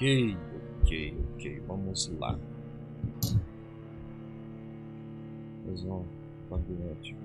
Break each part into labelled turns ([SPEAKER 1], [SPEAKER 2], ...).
[SPEAKER 1] Ok, vamos lá. Fazer um magnético.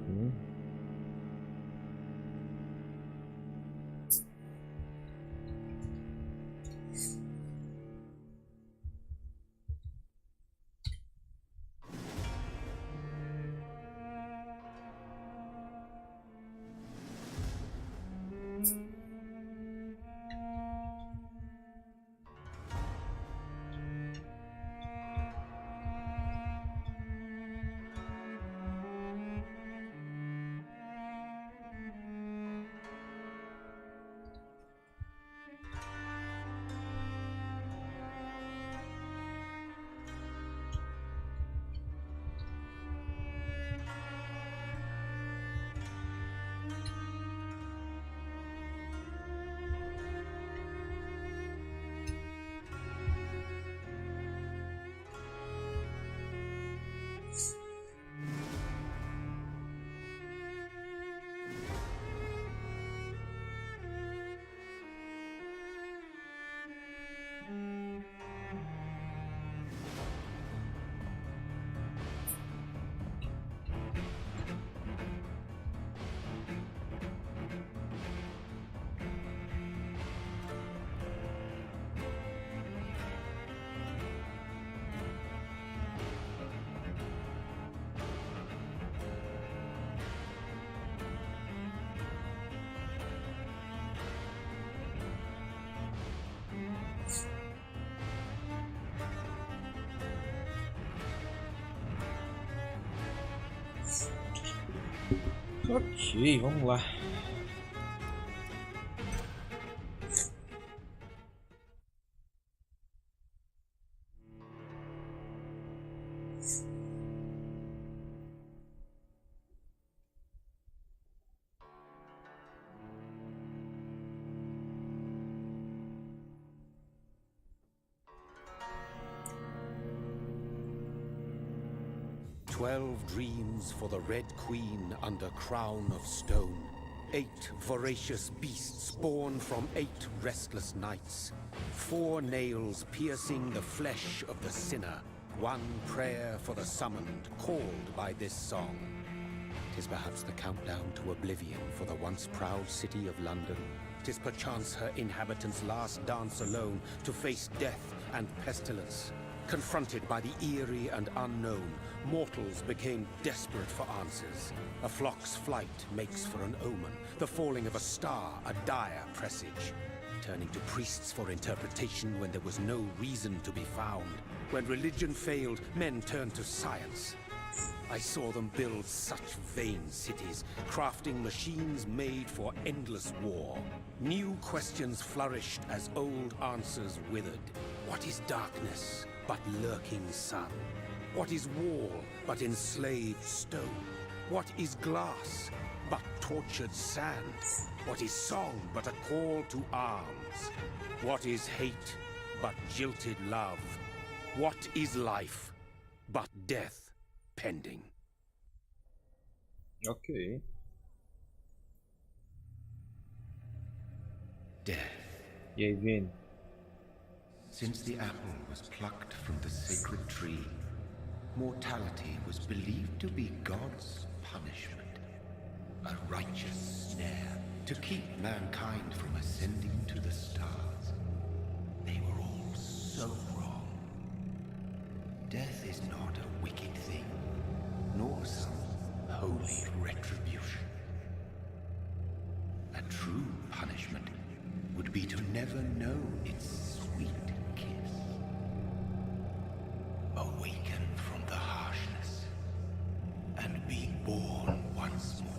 [SPEAKER 1] Ok, vamos lá.
[SPEAKER 2] Dreams for the Red Queen under crown of stone. 8 voracious beasts born from 8 restless nights. 4 nails piercing the flesh of the sinner. 1 prayer for the summoned, called by this song. 'Tis perhaps the countdown to oblivion for the once proud city of London. 'Tis perchance her inhabitants' last dance alone to face death and pestilence. Confronted by the eerie and unknown, mortals became desperate for answers. A flock's flight makes for an omen, the falling of a star a dire presage. Turning to priests for interpretation when there was no reason to be found. When religion failed, men turned to science. I saw them build such vain cities, crafting machines made for endless war. New questions flourished as old answers withered. What is darkness but lurking sun? What is wall but enslaved stone? What is glass but tortured sand? What is song but a call to arms? What is hate but jilted love? What is life but death pending?
[SPEAKER 1] Ok.
[SPEAKER 3] Death.
[SPEAKER 1] E aí, Vini?
[SPEAKER 3] Since the apple was plucked from the sacred tree, mortality was believed to be God's punishment. A righteous snare to keep mankind from ascending to the stars. They were all so wrong. Death is not a wicked thing, nor some holy retribution. A true punishment would be to never know its sweet kiss. Awaken from the harshness and be born once more.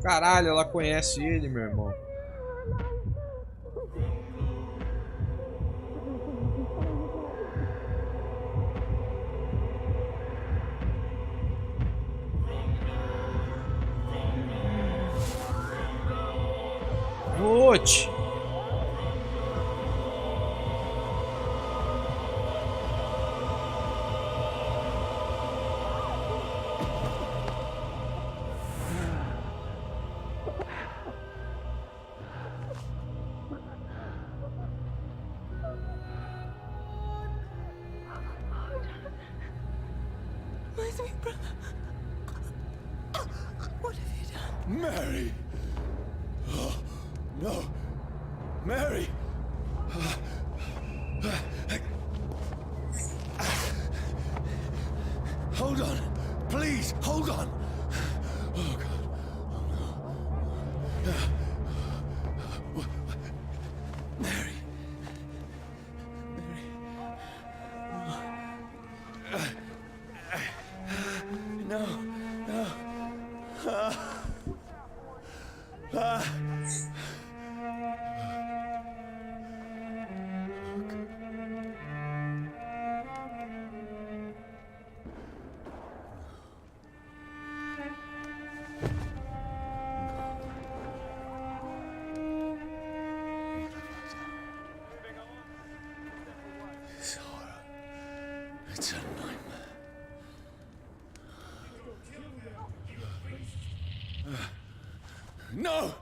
[SPEAKER 1] Caralho, ela conhece ele, meu irmão. Ote!
[SPEAKER 4] My sweet brother. What have you done?
[SPEAKER 2] Mary! Oh, no! Mary! Hold on! Please, hold on! Oh, God. Oh, no. Mary. Mary. No. No. This horror. It's a nightmare. No!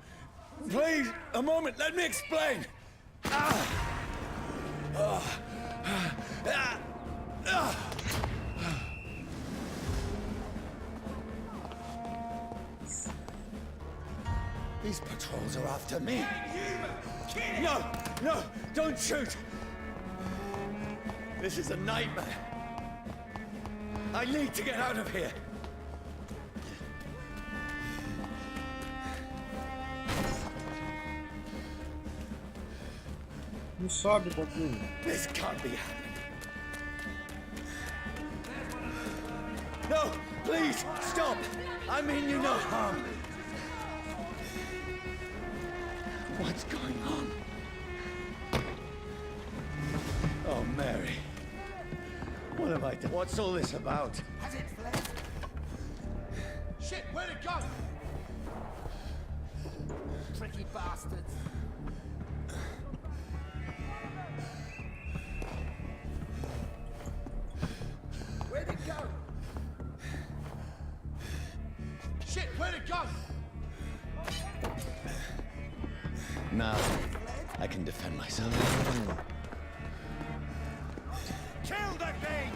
[SPEAKER 2] Please, a moment, let me explain! These patrols are after me. No! No! Don't shoot! This is a nightmare. I need to get out of here.
[SPEAKER 1] Não sobe, Vampyr.
[SPEAKER 2] This can't be happening. No! Please! Stop! I mean you no harm. What's going on? Oh, Mary. What have I done? What's all this about?
[SPEAKER 3] Has it fled? Shit, where'd it go? Tricky bastards. Where'd it go? Shit, where'd it go?
[SPEAKER 2] Now, I can defend myself.
[SPEAKER 3] Kill the thing!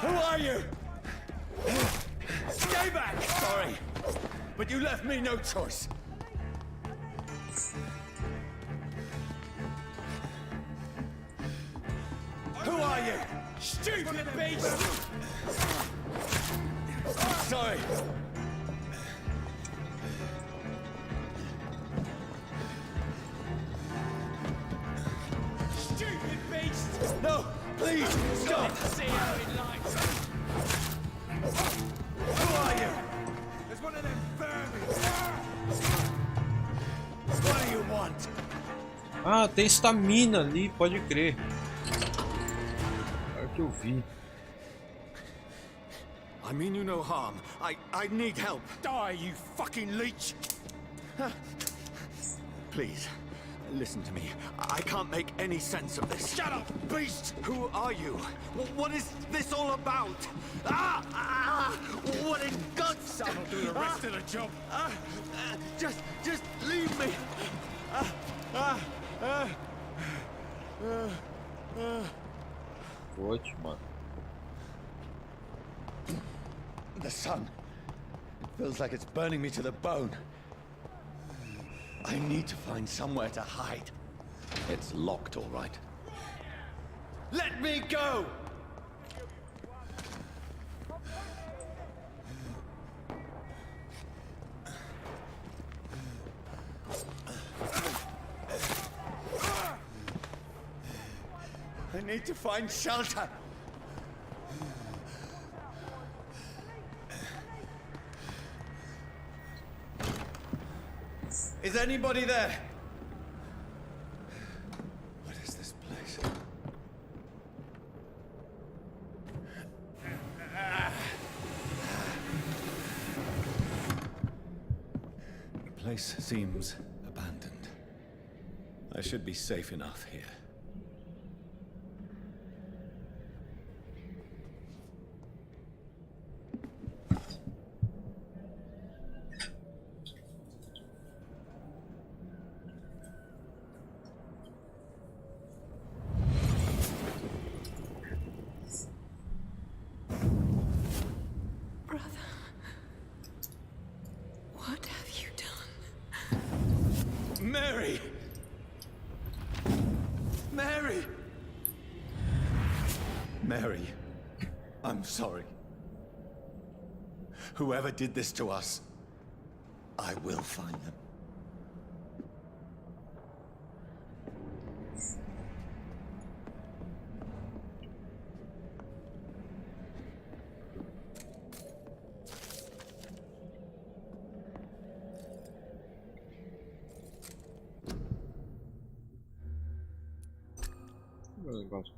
[SPEAKER 2] Who are you? Stay back! Sorry, but you left me no choice. Who are you? Stupid beast! Sorry. Stupid beast! No, please, stop!
[SPEAKER 3] See how it likes.
[SPEAKER 2] Who are you?
[SPEAKER 3] There's one of them vermin.
[SPEAKER 2] What do you want?
[SPEAKER 1] Ah, tem estamina ali, pode crer. É o que eu vi.
[SPEAKER 2] I mean you no harm. I need help.
[SPEAKER 3] Die, you fucking leech!
[SPEAKER 2] Please, listen to me. I can't make any sense of this.
[SPEAKER 3] Shut up, beast!
[SPEAKER 2] Who are you? What is this all about? What in God's sake?
[SPEAKER 3] I'll do the rest of the job.
[SPEAKER 2] Just leave me.
[SPEAKER 1] Ote, mano.
[SPEAKER 2] The sun. It feels like it's burning me to the bone. I need to find somewhere to hide. It's locked, all right. Let me go! I need to find shelter.
[SPEAKER 5] Is anybody there? What is this place? The place seems abandoned. I should be safe enough here.
[SPEAKER 4] Brother, what have you done?
[SPEAKER 5] Mary! Mary! Mary, I'm sorry. Whoever did this to us, I will find them.
[SPEAKER 1] Meu negócio.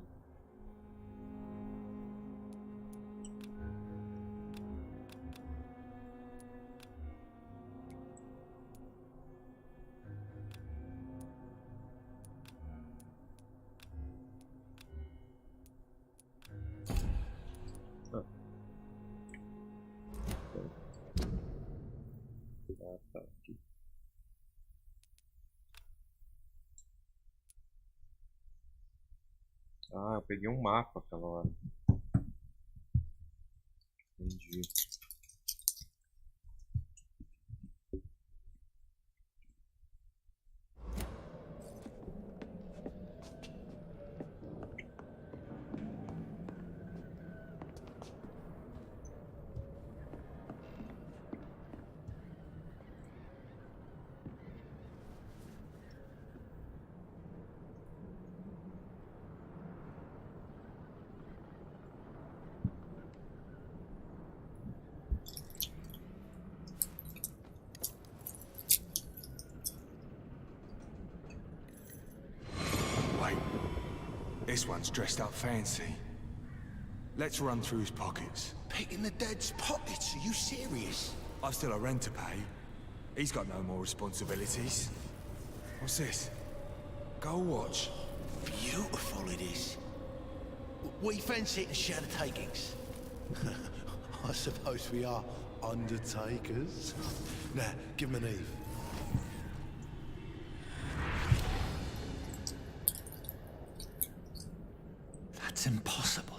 [SPEAKER 1] Ah, tá aqui. Ah, eu peguei um mapa aquela hora. Entendi.
[SPEAKER 6] Wait, this one's dressed up fancy. Let's run through his pockets.
[SPEAKER 3] Picking the dead's pockets? Are you serious?
[SPEAKER 6] I've still a rent to pay. He's got no more responsibilities. What's this? Gold watch.
[SPEAKER 3] Beautiful it is. We fancy it and share the takings. I suppose we are undertakers. Now, give him an Eve. That's impossible.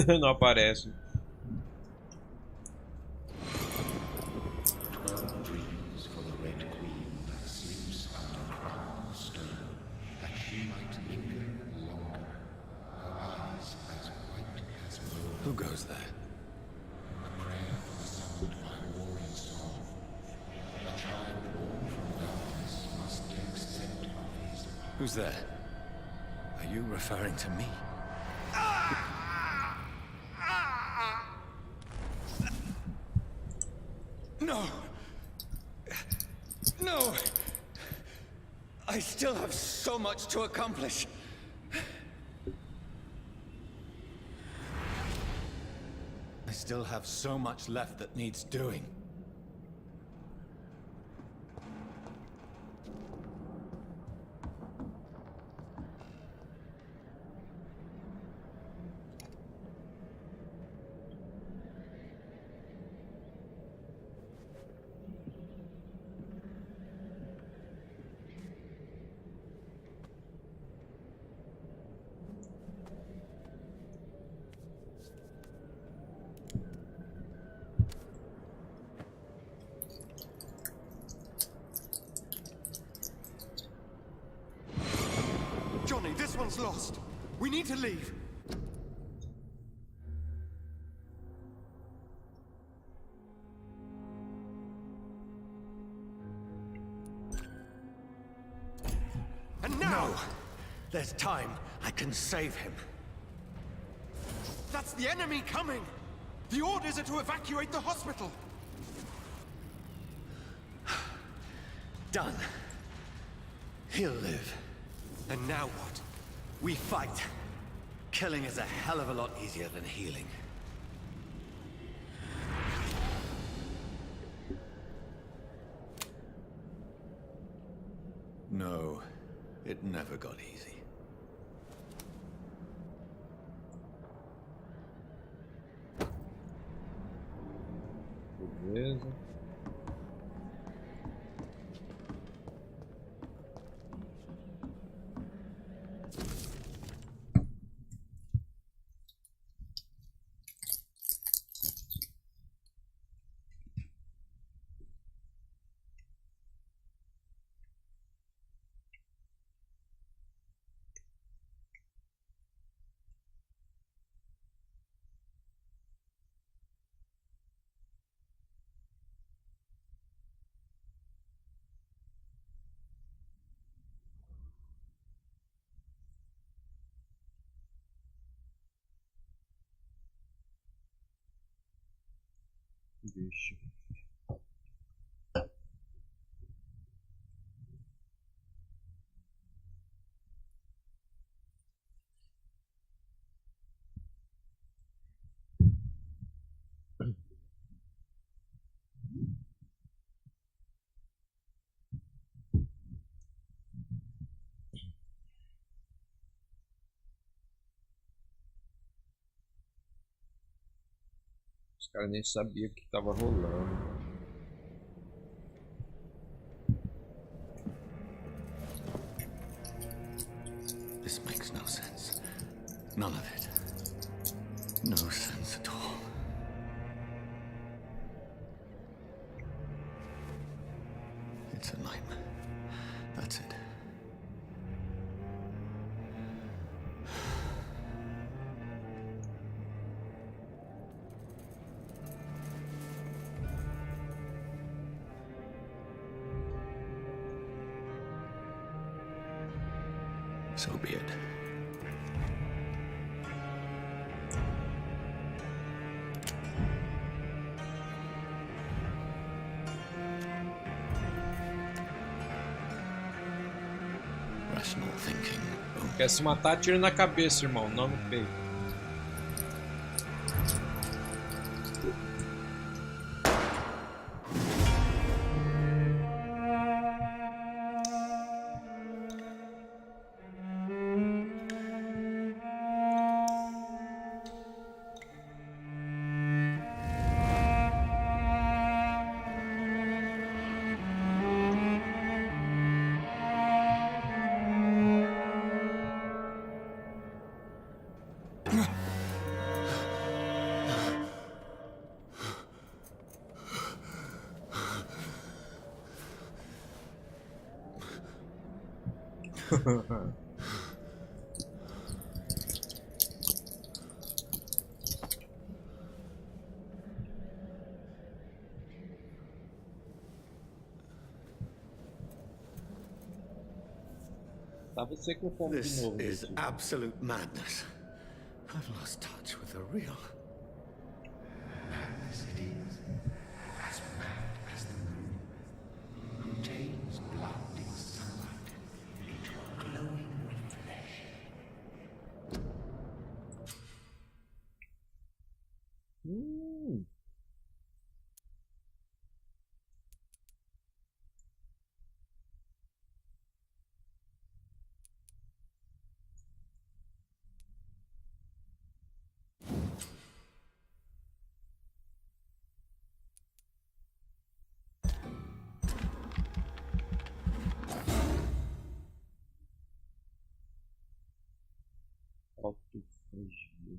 [SPEAKER 1] Não aparece.
[SPEAKER 3] Dreams for the Red Queen that sleeps under crown of stone, that she might linger longer, her eyes as white as moon.
[SPEAKER 5] Who goes there?
[SPEAKER 3] A prayer for the sound by warring song. A child born from darkness must take scent of his heart.
[SPEAKER 5] Who's there? Are you referring to me? No! No! I still have so much to accomplish. I still have so much left that needs doing.
[SPEAKER 7] This one's lost. We need to leave. And now!
[SPEAKER 3] No! There's time. I can save him.
[SPEAKER 7] That's the enemy coming! The orders are to evacuate the hospital!
[SPEAKER 3] Done. He'll live.
[SPEAKER 7] And now what?
[SPEAKER 3] We fight. Killing is a hell of a lot easier than healing. No, it never got easy.
[SPEAKER 1] Beleza. Vixe. Os caras nem sabiam o que tava rolando.
[SPEAKER 3] This makes no sense. None of it. No sense at all. It's a nightmare. That's it. So be it. Rational thinking.
[SPEAKER 1] Quer se matar, tiro na cabeça, irmão, não no peito. Tá você com fome de
[SPEAKER 3] This
[SPEAKER 1] novo.
[SPEAKER 3] is
[SPEAKER 1] Aqui.
[SPEAKER 3] absolute madness. I've lost touch with the real.
[SPEAKER 2] Madness it is, as mad as the moon, contains blinding sunlight into a glowing flesh.
[SPEAKER 1] Autofagia.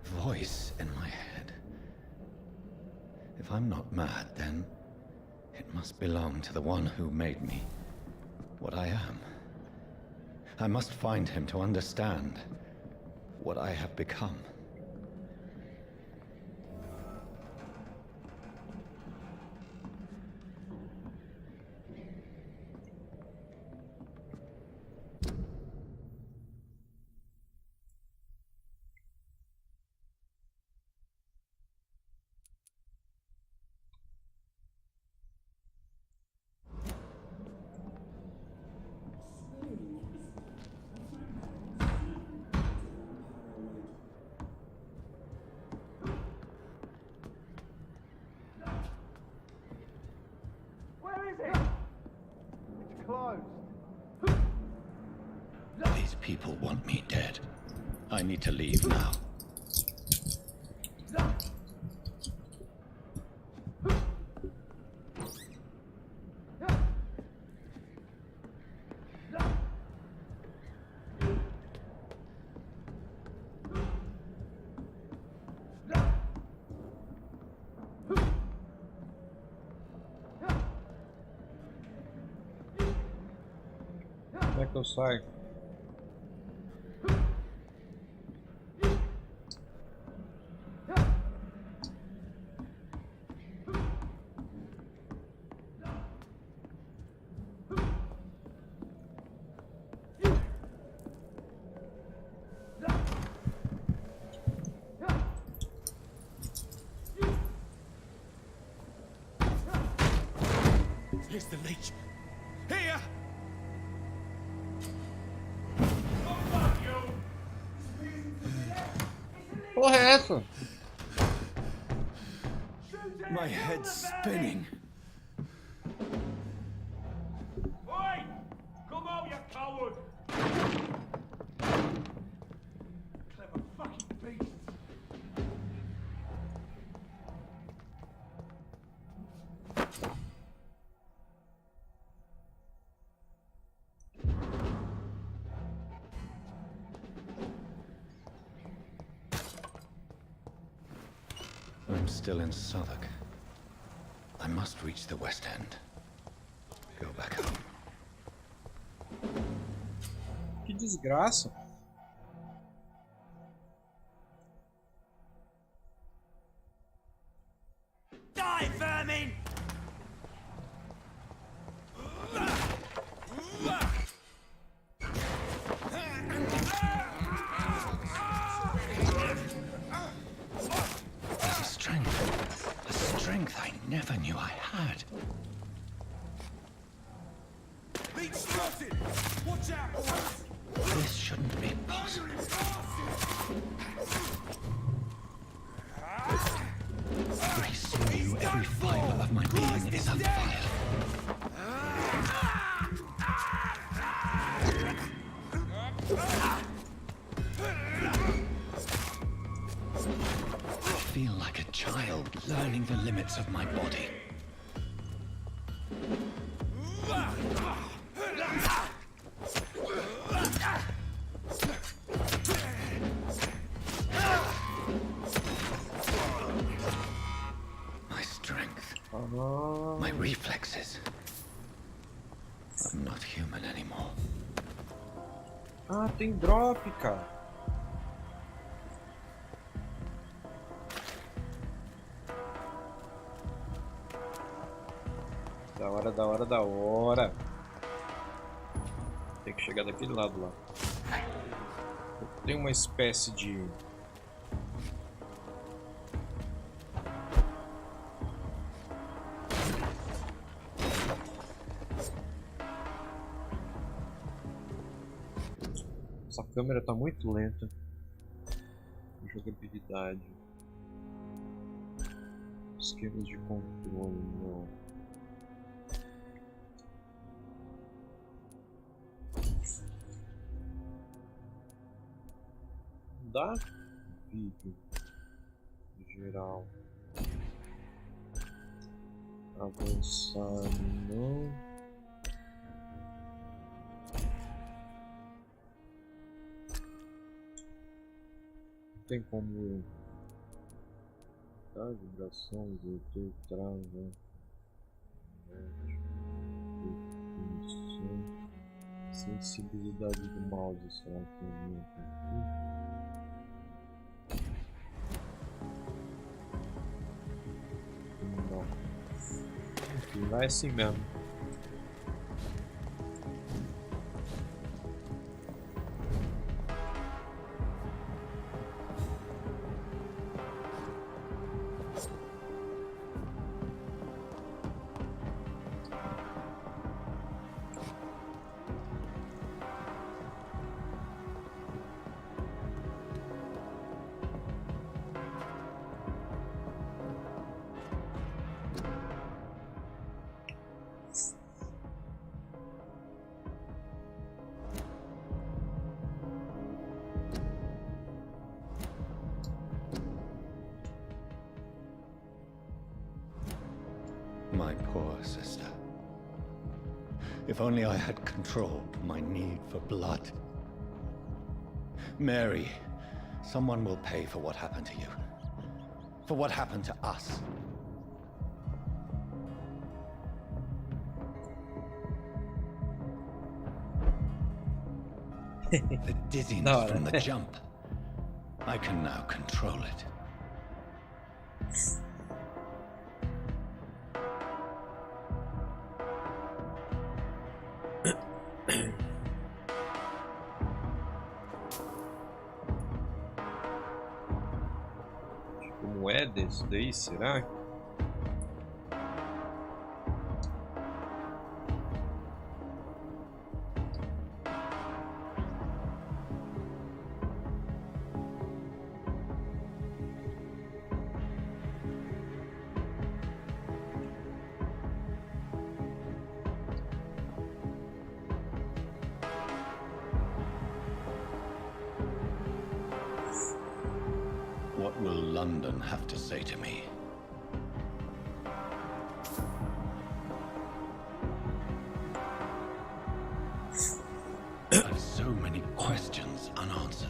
[SPEAKER 5] Voice in my head. If I'm not mad, then it must belong to the one who made me what I am. I must find him to understand what I have become. These people want me dead. I need to leave now.
[SPEAKER 1] Como é que eu saio?
[SPEAKER 7] Here's the leech. Here!
[SPEAKER 1] Porra é essa?
[SPEAKER 5] My head's spinning.
[SPEAKER 7] Oi! Come out, you coward! Clever fucking beast!
[SPEAKER 5] I'm still in Southwark. I must reach the West End. Go back home.
[SPEAKER 1] Que desgraça.
[SPEAKER 7] Die, vermin!
[SPEAKER 5] There's a strength I never knew I had.
[SPEAKER 7] Leech spotted! Watch out!
[SPEAKER 5] This shouldn't be possible. Every sinew, every fiber of my being is on fire. I feel like a child learning the limits of my body. My strength, my reflexes. I'm not human anymore.
[SPEAKER 1] Ah, tem drop, cara. Da hora, da hora, da hora. Tem que chegar daquele lado lá. Tem uma espécie de... Essa câmera tá muito lenta. Jogabilidade. Esquemas de controle, não. Dá vídeo geral. Avançar não. Não tem como. Tá, vibração, Bluetooth, trava. Definição. Sensibilidade do mouse, será que aumenta aqui? Não. Vai assim mesmo.
[SPEAKER 5] My poor sister. If only I had controlled my need for blood. Mary, someone will pay for what happened to you. For what happened to us. The dizziness from the jump. I can now control it.
[SPEAKER 1] Como é desse daí, será?
[SPEAKER 5] What will London have to say to me? I have so many questions unanswered.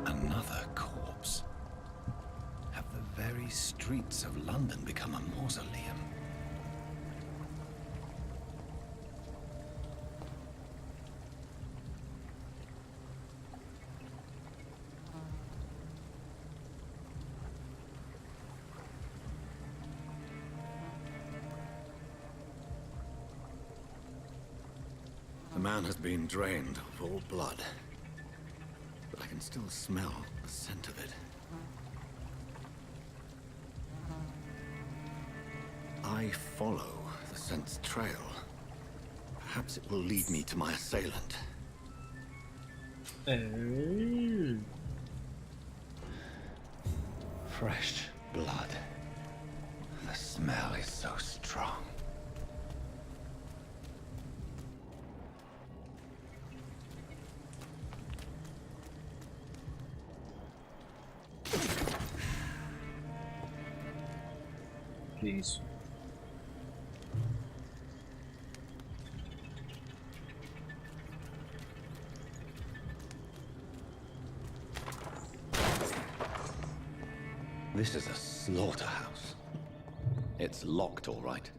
[SPEAKER 5] Another corpse. Have the very streets of London become a mausoleum? The man has been drained of all blood. But I can still smell the scent of it. I follow the scent's trail. Perhaps it will lead me to my assailant. Fresh blood. The smell is so strong.
[SPEAKER 1] Que isso?
[SPEAKER 5] This is a slaughterhouse. It's locked, all right.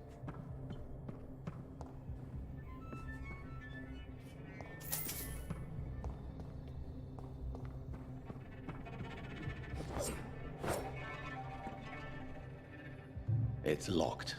[SPEAKER 5] It's locked.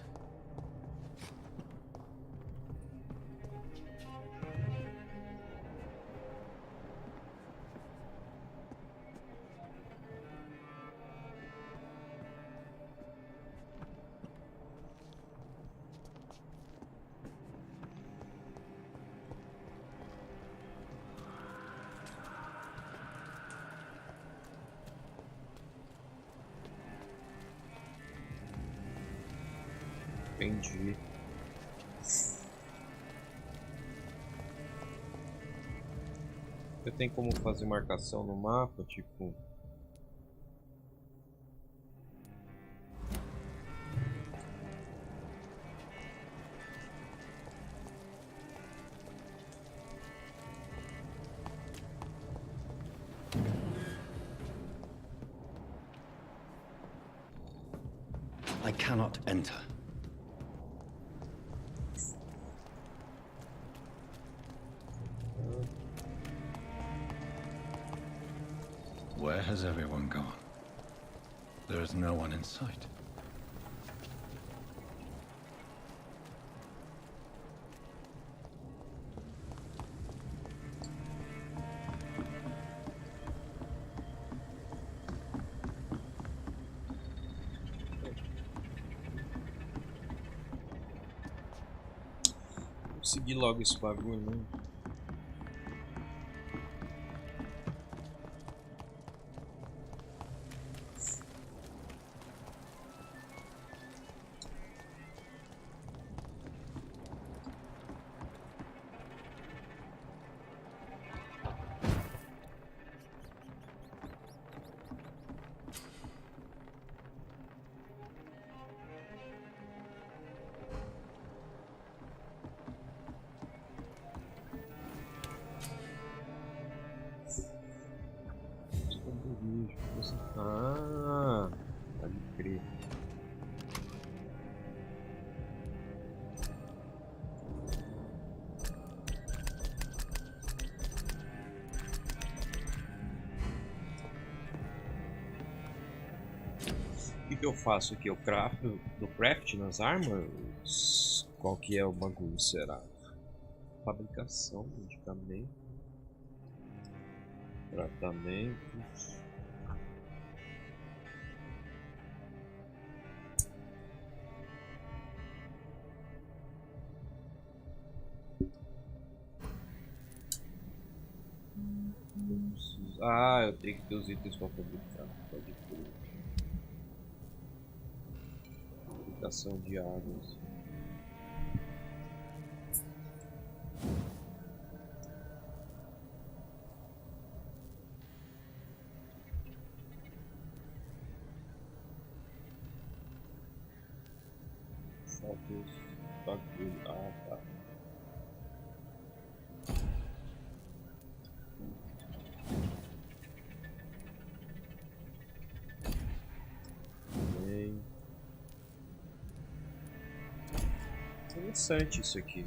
[SPEAKER 1] Entendi. Eu tenho como fazer marcação no mapa, tipo...
[SPEAKER 5] I cannot enter. Where has everyone gone? There is no one in sight.
[SPEAKER 1] Vou seguir logo esse bagulho, né? Ah, pode crer. O que eu faço aqui? Eu craft nas armas? Qual que é o bagulho, será? Fabricação, medicamento, tratamentos. Ah, eu tenho que ter os itens para fabricar. Pode crer. Fabricação de águas. Falta os bagulho. Ah, tá. Bem. Interessante isso aqui.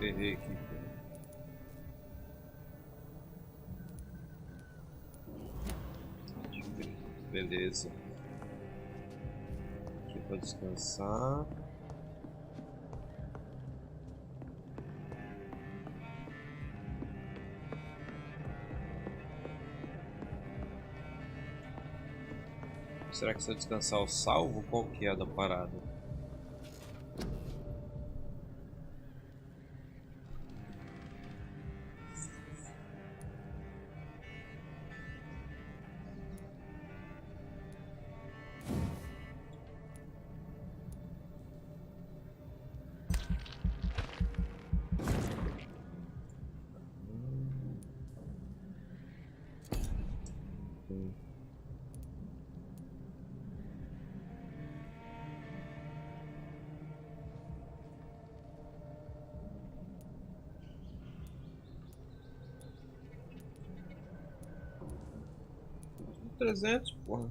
[SPEAKER 1] Errei aqui. Beleza. Aqui para descansar. Será que se eu descansar eu salvo? Qual que é a da parada? $300, porra.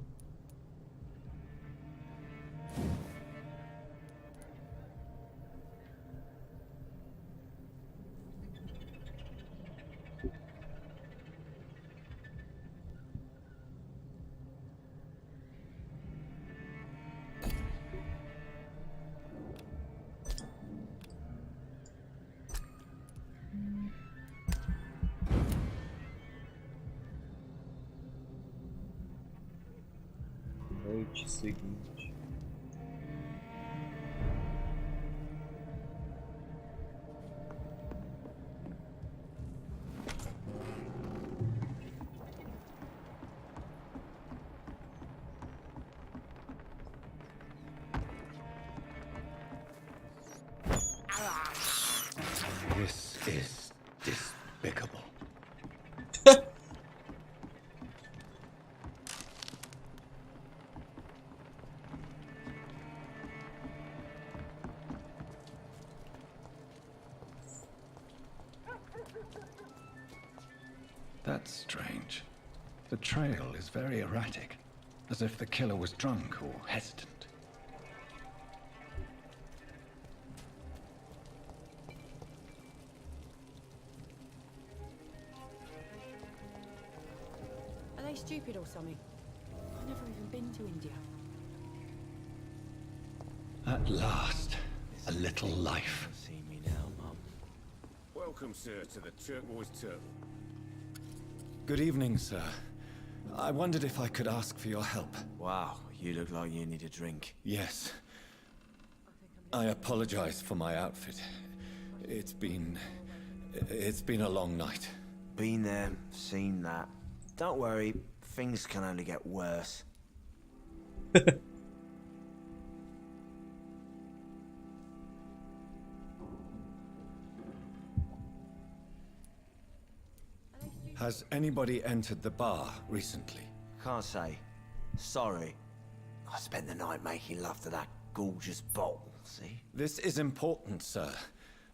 [SPEAKER 1] noite seguinte.
[SPEAKER 5] This is despicable. That's strange. The trail is very erratic, as if the killer was drunk or hesitant.
[SPEAKER 8] Are they stupid or something? I've never even been to India.
[SPEAKER 5] At last, a little life.
[SPEAKER 7] See me now, Mum.
[SPEAKER 6] Welcome, sir, to the Turquoise Turtle.
[SPEAKER 5] Good evening, sir. I wondered if I could ask for your help.
[SPEAKER 7] Wow, you look like you need a drink.
[SPEAKER 5] Yes. I apologize for my outfit. It's been a long night.
[SPEAKER 7] Been there, seen that. Don't worry, things can only get worse.
[SPEAKER 5] Has anybody entered the bar recently?
[SPEAKER 7] Can't say. Sorry. I spent the night making love to that gorgeous bottle, see?
[SPEAKER 5] This is important, sir.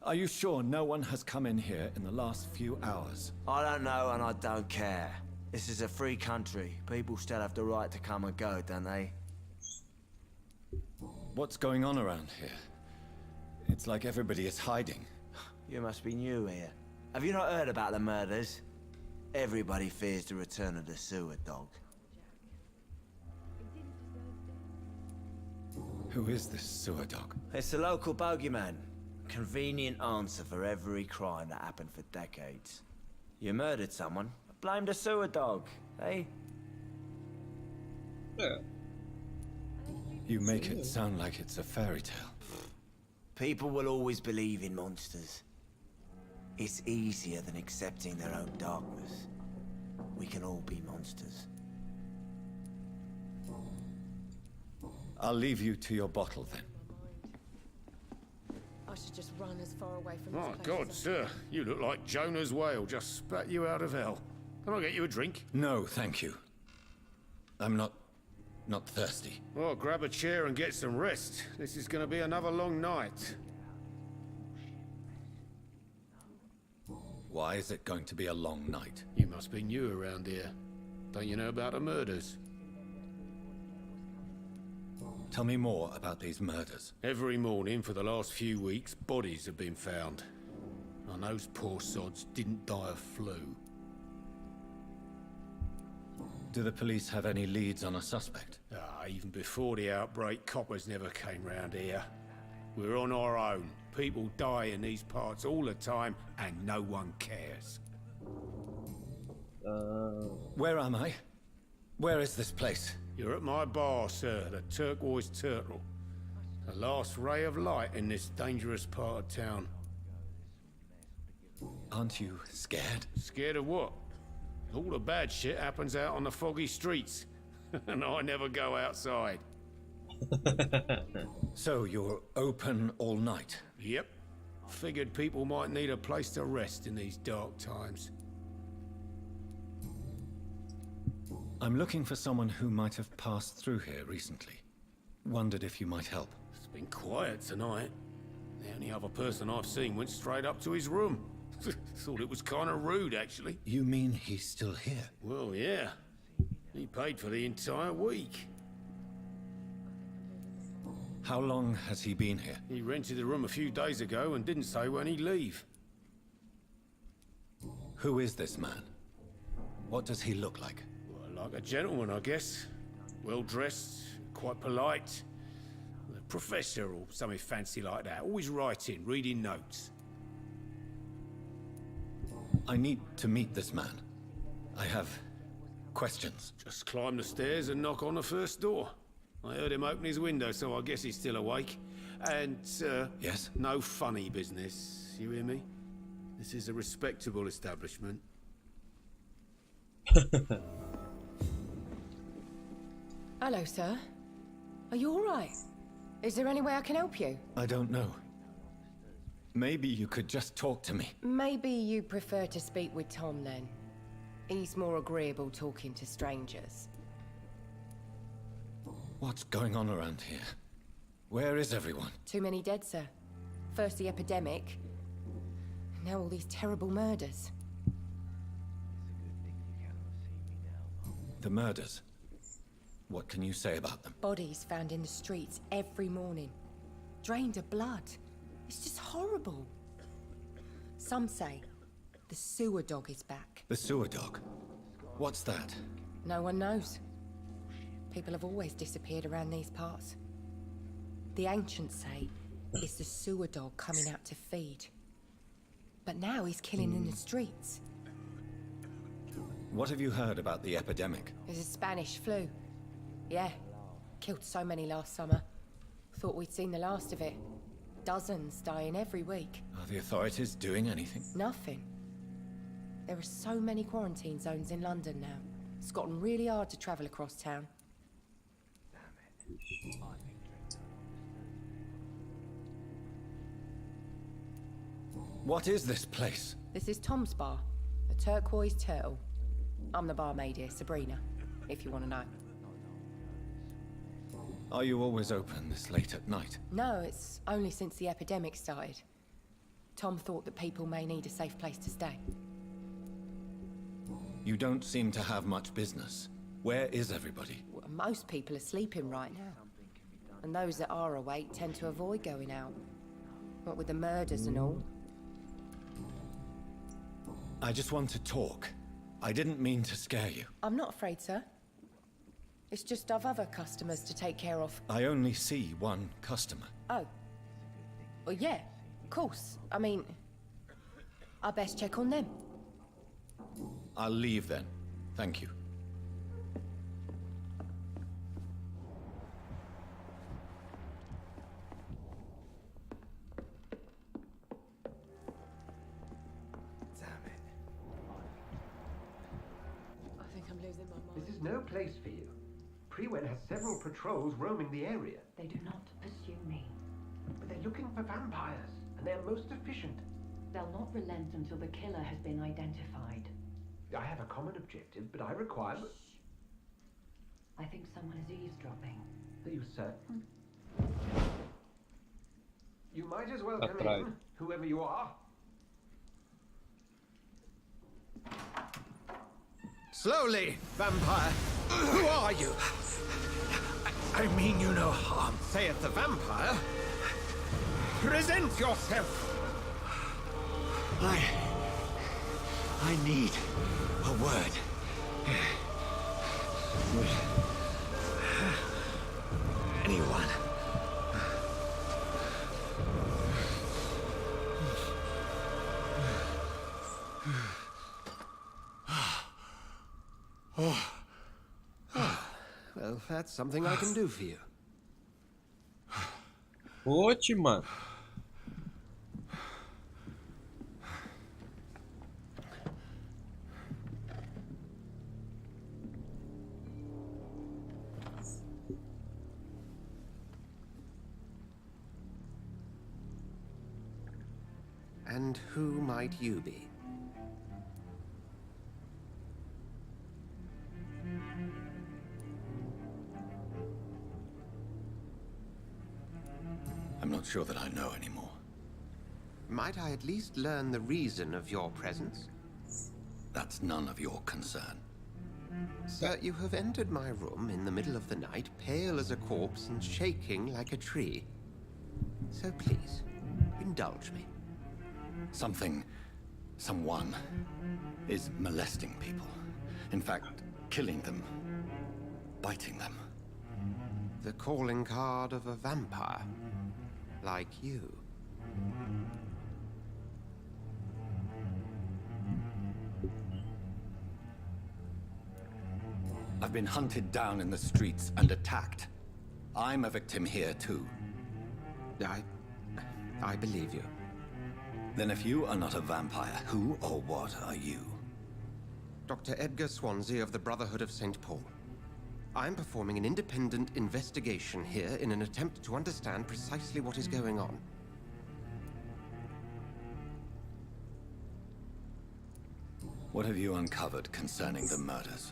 [SPEAKER 5] Are you sure no one has come in here in the last few hours?
[SPEAKER 7] I don't know and I don't care. This is a free country. People still have the right to come and go, don't they?
[SPEAKER 5] What's going on around here? It's like everybody is hiding.
[SPEAKER 7] You must be new here. Have you not heard about the murders? Everybody fears the return of the sewer dog.
[SPEAKER 5] Who is this sewer dog?
[SPEAKER 7] It's the local bogeyman. Convenient answer for every crime that happened for decades. You murdered someone, blame the sewer dog, eh?
[SPEAKER 1] É,
[SPEAKER 5] You make it sound like it's a fairy tale.
[SPEAKER 7] People will always believe in monsters. It's easier than accepting their own darkness. We can all be monsters.
[SPEAKER 5] I'll leave you to your bottle then.
[SPEAKER 8] I should just run as far away from
[SPEAKER 6] My
[SPEAKER 8] this place
[SPEAKER 6] God,
[SPEAKER 8] as I
[SPEAKER 6] sir, you look like Jonah's whale just spat you out of hell. Can I get you a drink?
[SPEAKER 5] No, thank you. I'm not thirsty.
[SPEAKER 6] Well, grab a chair and get some rest. This is going to be another long night.
[SPEAKER 5] Why is it going to be a long night?
[SPEAKER 6] You must be new around here. Don't you know about the murders?
[SPEAKER 5] Tell me more about these murders.
[SPEAKER 6] Every morning for the last few weeks, bodies have been found. And those poor sods didn't die of flu.
[SPEAKER 5] Do the police have any leads on a suspect?
[SPEAKER 6] Even before the outbreak, coppers never came round here. We're on our own. People die in these parts all the time, and no one cares.
[SPEAKER 5] Where am I? Where is this place?
[SPEAKER 6] You're at my bar, sir, the Turquoise Turtle. The last ray of light in this dangerous part of town.
[SPEAKER 5] Aren't you scared?
[SPEAKER 6] Scared of what? All the bad shit happens out on the foggy streets. And I never go outside.
[SPEAKER 5] So you're open all night?
[SPEAKER 6] Yep. Figured people might need a place to rest in these dark times.
[SPEAKER 5] I'm looking for someone who might have passed through here recently. Wondered if you might help.
[SPEAKER 6] It's been quiet tonight. The only other person I've seen went straight up to his room. Thought it was kind of rude, actually.
[SPEAKER 5] You mean he's still here?
[SPEAKER 6] Well, yeah. He paid for the entire week.
[SPEAKER 5] How long has he been here?
[SPEAKER 6] He rented the room a few days ago and didn't say when he'd leave.
[SPEAKER 5] Who is this man? What does he look like?
[SPEAKER 6] Well, like a gentleman, I guess. Well-dressed, quite polite. A professor or something fancy like that. Always writing, reading notes.
[SPEAKER 5] I need to meet this man. I have questions.
[SPEAKER 6] Just climb the stairs and knock on the first door. I heard him open his window, so I guess he's still awake. And,
[SPEAKER 5] Yes?
[SPEAKER 6] no funny business. You hear me? This is a respectable establishment.
[SPEAKER 8] Hello, sir. Are you all right? Is there any way I can help you?
[SPEAKER 5] I don't know. Maybe you could just talk to me.
[SPEAKER 8] Maybe you prefer to speak with Tom then. He's more agreeable talking to strangers.
[SPEAKER 5] What's going on around here? Where is everyone?
[SPEAKER 8] Too many dead, sir. First the epidemic, now all these terrible murders.
[SPEAKER 5] The murders. What can you say about them?
[SPEAKER 8] Bodies found in the streets every morning. Drained of blood. It's just horrible. Some say the sewer dog is back.
[SPEAKER 5] The sewer dog? What's that?
[SPEAKER 8] No one knows. People have always disappeared around these parts. The ancients say it's the sewer dog coming out to feed. But now he's killing in the streets.
[SPEAKER 5] What have you heard about the epidemic?
[SPEAKER 8] There's a Spanish flu. Yeah, killed so many last summer. Thought we'd seen the last of it. Dozens dying every week.
[SPEAKER 5] Are the authorities doing anything?
[SPEAKER 8] Nothing. There are so many quarantine zones in London now. It's gotten really hard to travel across town.
[SPEAKER 5] What is this place?
[SPEAKER 8] This is Tom's bar, the Turquoise Turtle. I'm the barmaid here, Sabrina, if you want to know.
[SPEAKER 5] Are you always open this late at night?
[SPEAKER 8] No, it's only since the epidemic started. Tom thought that people may need a safe place to stay.
[SPEAKER 5] You don't seem to have much business. Where is everybody?
[SPEAKER 8] Well, most people are sleeping right now. And those that are awake tend to avoid going out. What with the murders and all.
[SPEAKER 5] I just want to talk. I didn't mean to scare you.
[SPEAKER 8] I'm not afraid, sir. It's just I've other customers to take care of.
[SPEAKER 5] I only see one customer.
[SPEAKER 8] Oh. Well, yeah, of course. I mean, I best check on them.
[SPEAKER 5] I'll leave then. Thank you.
[SPEAKER 8] I think I'm losing my mind.
[SPEAKER 9] This is no place for you. Prewen has several patrols roaming the area.
[SPEAKER 10] They do not pursue me.
[SPEAKER 9] But they're looking for vampires, and they're most efficient.
[SPEAKER 10] They'll not relent until the killer has been identified.
[SPEAKER 9] I have a common objective, but I require...
[SPEAKER 10] I think someone is eavesdropping.
[SPEAKER 9] Are you certain? You might as well
[SPEAKER 1] That's
[SPEAKER 9] come
[SPEAKER 1] right.
[SPEAKER 9] in, whoever you are.
[SPEAKER 11] Slowly, vampire. Who are you? I mean you no harm, saith the vampire. Present yourself.
[SPEAKER 3] I need a word. Anyone?
[SPEAKER 11] Well, that's something I can do for you.
[SPEAKER 1] Oxe, mano.
[SPEAKER 11] And who might you be?
[SPEAKER 5] I'm not sure that I know anymore.
[SPEAKER 11] Might I at least learn the reason of your presence?
[SPEAKER 5] That's none of your concern.
[SPEAKER 11] Sir, you have entered my room in the middle of the night, pale as a corpse and shaking like a tree. So please, indulge me.
[SPEAKER 5] Someone is molesting people. In fact, killing them. Biting them.
[SPEAKER 11] The calling card of a vampire. Like you.
[SPEAKER 5] I've been hunted down in the streets and attacked. I'm a victim here too.
[SPEAKER 11] I believe you.
[SPEAKER 5] Then if you are not a vampire, who or what are you?
[SPEAKER 11] Dr. Edgar Swansea of the Brotherhood of St. Paul. I'm performing an independent investigation here in an attempt to understand precisely what is going on.
[SPEAKER 5] What have you uncovered concerning the murders?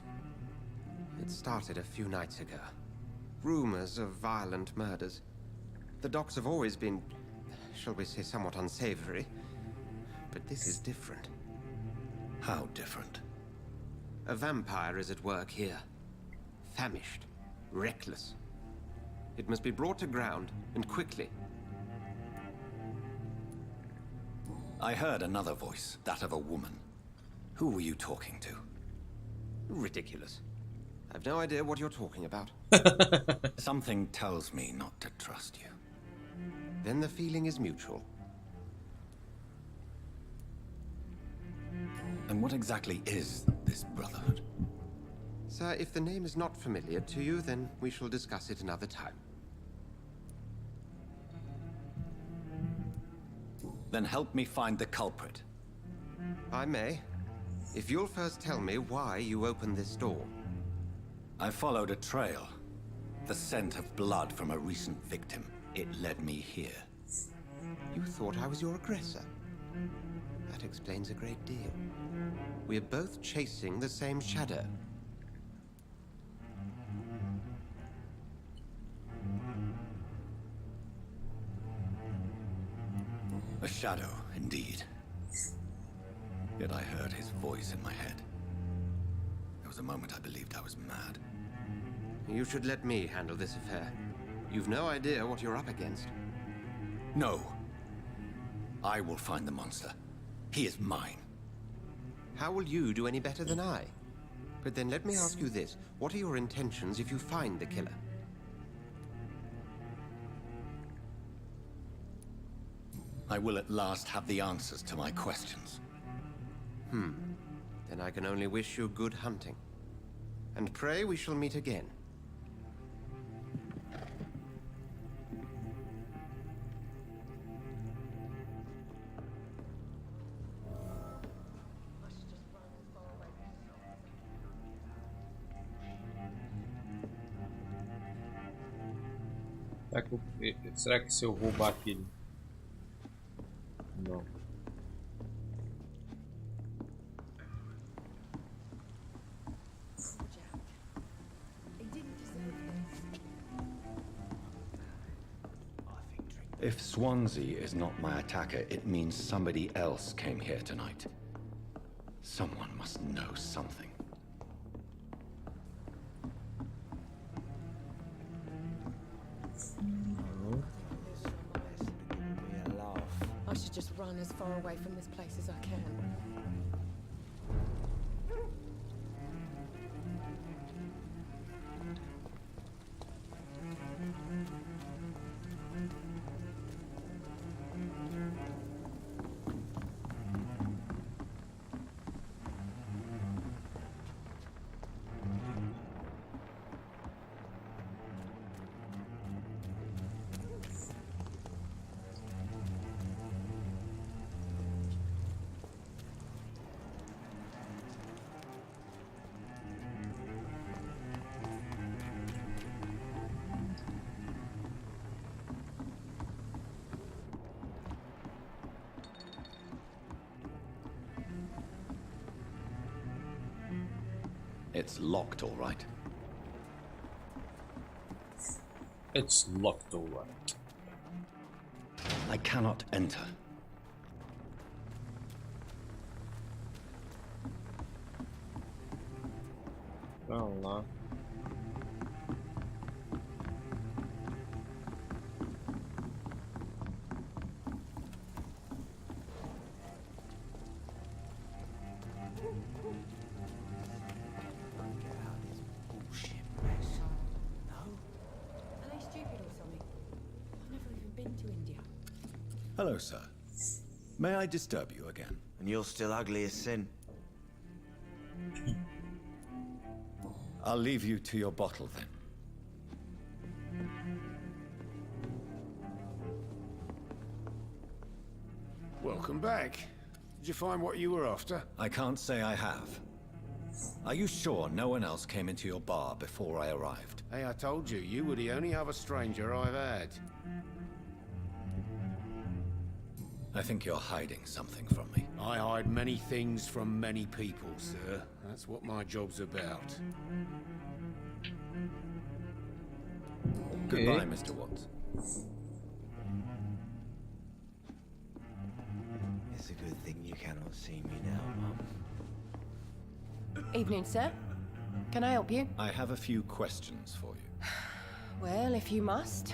[SPEAKER 11] It started a few nights ago. Rumors of violent murders. The docks have always been, shall we say, somewhat unsavory. But this is different.
[SPEAKER 5] How different?
[SPEAKER 11] A vampire is at work here. Famished. Reckless. It must be brought to ground, and quickly.
[SPEAKER 5] I heard another voice, that of a woman. Who were you talking to?
[SPEAKER 11] Ridiculous. I've no idea what you're talking about.
[SPEAKER 5] Something tells me not to trust you.
[SPEAKER 11] Then the feeling is mutual.
[SPEAKER 5] And what exactly is this Brotherhood?
[SPEAKER 11] Sir, if the name is not familiar to you, then we shall discuss it another time.
[SPEAKER 5] Then help me find the culprit.
[SPEAKER 11] I may. If you'll first tell me why you opened this door.
[SPEAKER 5] I followed a trail. The scent of blood from a recent victim. It led me here.
[SPEAKER 11] You thought I was your aggressor. That explains a great deal. We're both chasing the same shadow.
[SPEAKER 5] A shadow, indeed. Yet I heard his voice in my head. There was a moment I believed I was mad.
[SPEAKER 11] You should let me handle this affair. You've no idea what you're up against.
[SPEAKER 5] No. I will find the monster. He is mine.
[SPEAKER 11] How will you do any better than I? But then let me ask you this. What are your intentions if you find the killer?
[SPEAKER 5] I will at last have the answers to my questions.
[SPEAKER 11] Then I can only wish you good hunting. And pray we shall meet again.
[SPEAKER 1] Será que se eu roubar aquele... Não.
[SPEAKER 5] If Swansea is not my attacker, it means somebody else came here tonight. Someone must know something.
[SPEAKER 8] I should just run as far away from this place as I can.
[SPEAKER 5] It's locked, all right.
[SPEAKER 1] It's locked, all right.
[SPEAKER 5] I cannot enter.
[SPEAKER 1] Vamos lá.
[SPEAKER 5] Hello, sir. May I disturb you again?
[SPEAKER 7] And you're still ugly as sin.
[SPEAKER 5] I'll leave you to your bottle then.
[SPEAKER 6] Welcome back. Did you find what you were after?
[SPEAKER 5] I can't say I have. Are you sure no one else came into your bar before I arrived?
[SPEAKER 6] Hey, I told you, you were the only other stranger I've had.
[SPEAKER 5] I think you're hiding something from me.
[SPEAKER 6] I hide many things from many people, sir. That's what my job's about.
[SPEAKER 1] Okay.
[SPEAKER 5] Goodbye, Mr. Watts.
[SPEAKER 7] It's a good thing you cannot see me now, Mum.
[SPEAKER 8] Evening, sir. Can I help you?
[SPEAKER 5] I have a few questions for you.
[SPEAKER 8] Well, if you must.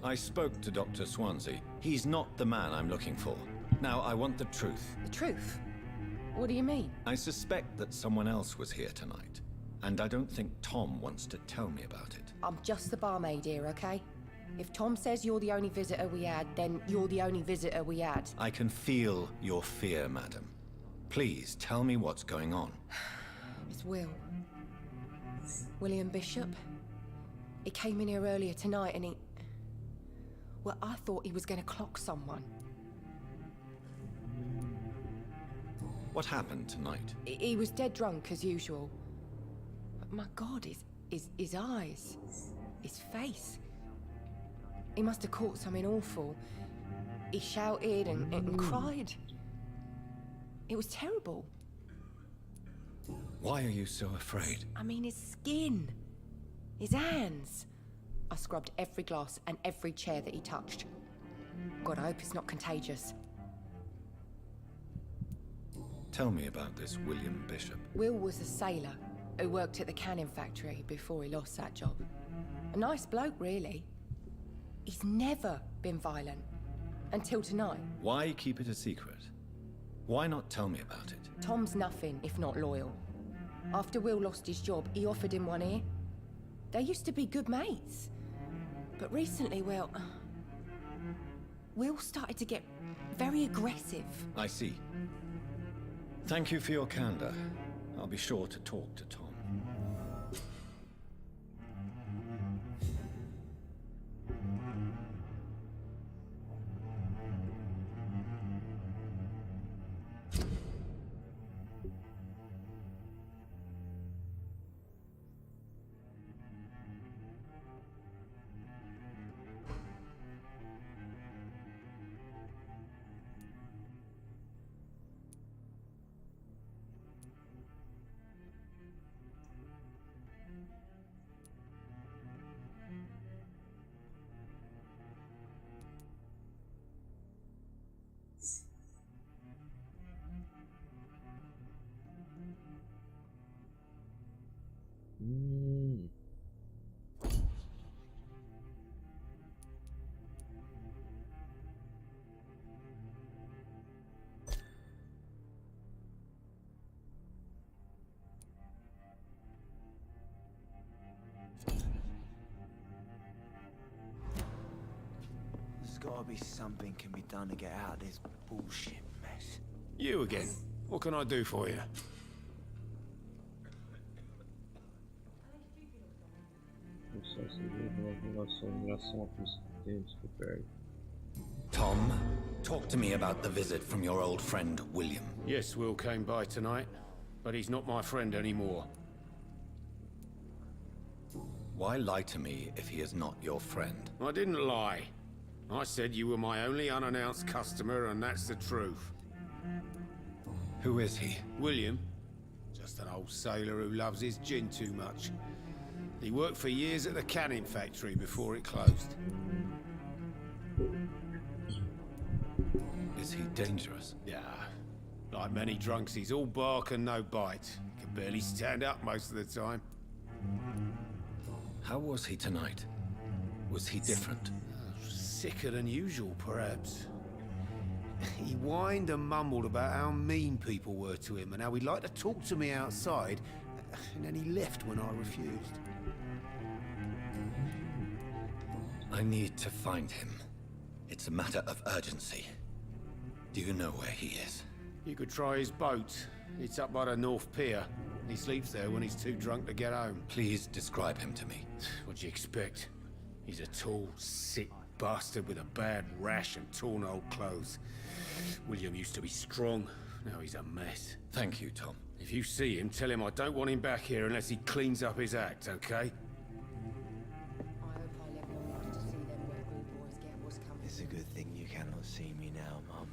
[SPEAKER 5] I spoke to Dr. Swansea. He's not the man I'm looking for. Now, I want the truth.
[SPEAKER 8] The truth? What do you mean?
[SPEAKER 5] I suspect that someone else was here tonight, and I don't think Tom wants to tell me about it.
[SPEAKER 8] I'm just the barmaid here, okay? If Tom says you're the only visitor we had, then you're the only visitor we had.
[SPEAKER 5] I can feel your fear, madam. Please, tell me what's going on.
[SPEAKER 8] It's Will. William Bishop. He came in here earlier tonight and he... Well, I thought he was going to clock someone.
[SPEAKER 5] What happened tonight?
[SPEAKER 8] He was dead drunk, as usual. But my God, his eyes. His face. He must have caught something awful. He shouted and cried. It was terrible.
[SPEAKER 5] Why are you so afraid?
[SPEAKER 8] I mean, his skin. His hands. I scrubbed every glass and every chair that he touched. God, I hope it's not contagious.
[SPEAKER 5] Tell me about this William Bishop.
[SPEAKER 8] Will was a sailor who worked at the canning factory before he lost that job. A nice bloke, really. He's never been violent. Until tonight.
[SPEAKER 5] Why keep it a secret? Why not tell me about it?
[SPEAKER 8] Tom's nothing if not loyal. After Will lost his job, he offered him one ear. They used to be good mates. But recently, well... Will started to get very aggressive.
[SPEAKER 5] I see. Thank you for your candor. I'll be sure to talk to Tom.
[SPEAKER 7] There's gotta be something can be done to get out of this bullshit mess.
[SPEAKER 6] You again. What can I do for you?
[SPEAKER 5] Tom, talk to me about the visit from your old friend, William.
[SPEAKER 6] Yes, Will came by tonight, but he's not my friend anymore.
[SPEAKER 5] Why lie to me if he is not your friend?
[SPEAKER 6] I didn't lie. I said you were my only unannounced customer, and that's the truth.
[SPEAKER 5] Who is he?
[SPEAKER 6] William. Just an old sailor who loves his gin too much. He worked for years at the canning factory before it closed.
[SPEAKER 5] Is he dangerous?
[SPEAKER 6] Yeah. Like many drunks, he's all bark and no bite. Can barely stand up most of the time.
[SPEAKER 5] How was he tonight? Was he different?
[SPEAKER 6] Sicker than usual, perhaps. He whined and mumbled about how mean people were to him and how he'd like to talk to me outside, and then he left when I refused.
[SPEAKER 5] I need to find him. It's a matter of urgency. Do you know where he is?
[SPEAKER 6] You could try his boat. It's up by the North Pier. He sleeps there when he's too drunk to get home.
[SPEAKER 5] Please describe him to me.
[SPEAKER 6] What do you expect? He's a tall, sick bastard with a bad rash and torn old clothes. William used to be strong. Now he's a mess.
[SPEAKER 5] Thank you, Tom.
[SPEAKER 6] If you see him, tell him I don't want him back here unless he cleans up his act, okay?
[SPEAKER 7] It's a good thing you cannot see me now, Mum.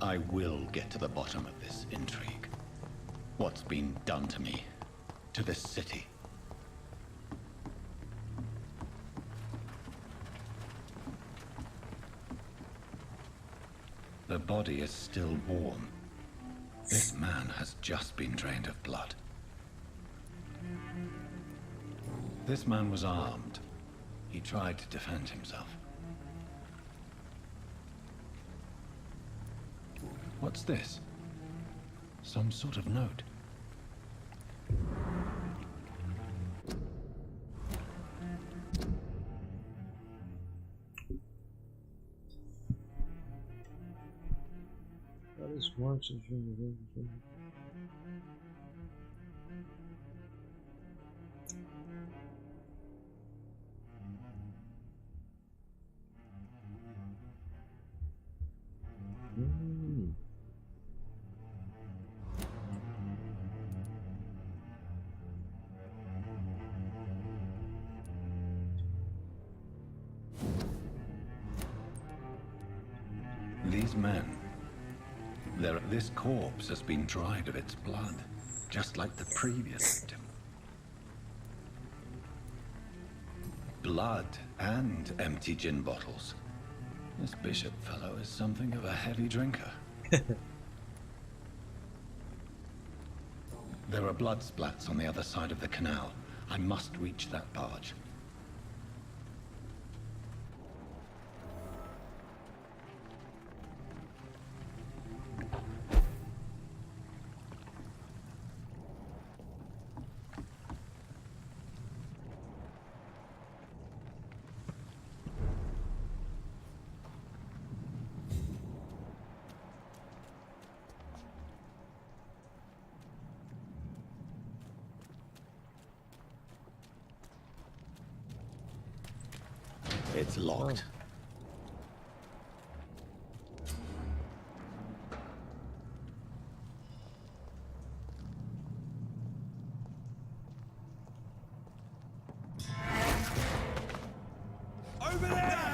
[SPEAKER 5] I will get to the bottom of this intrigue. What's been done to me, to this city. The body is still warm. This man has just been drained of blood. This man was armed. He tried to defend himself. What's this? Some sort of note.
[SPEAKER 1] That is once a
[SPEAKER 5] These men, this corpse has been dried of its blood, just like the previous victim. Blood and empty gin bottles. This bishop fellow is something of a heavy drinker. There are blood splats on the other side of the canal. I must reach that barge. It's locked.
[SPEAKER 6] Over there!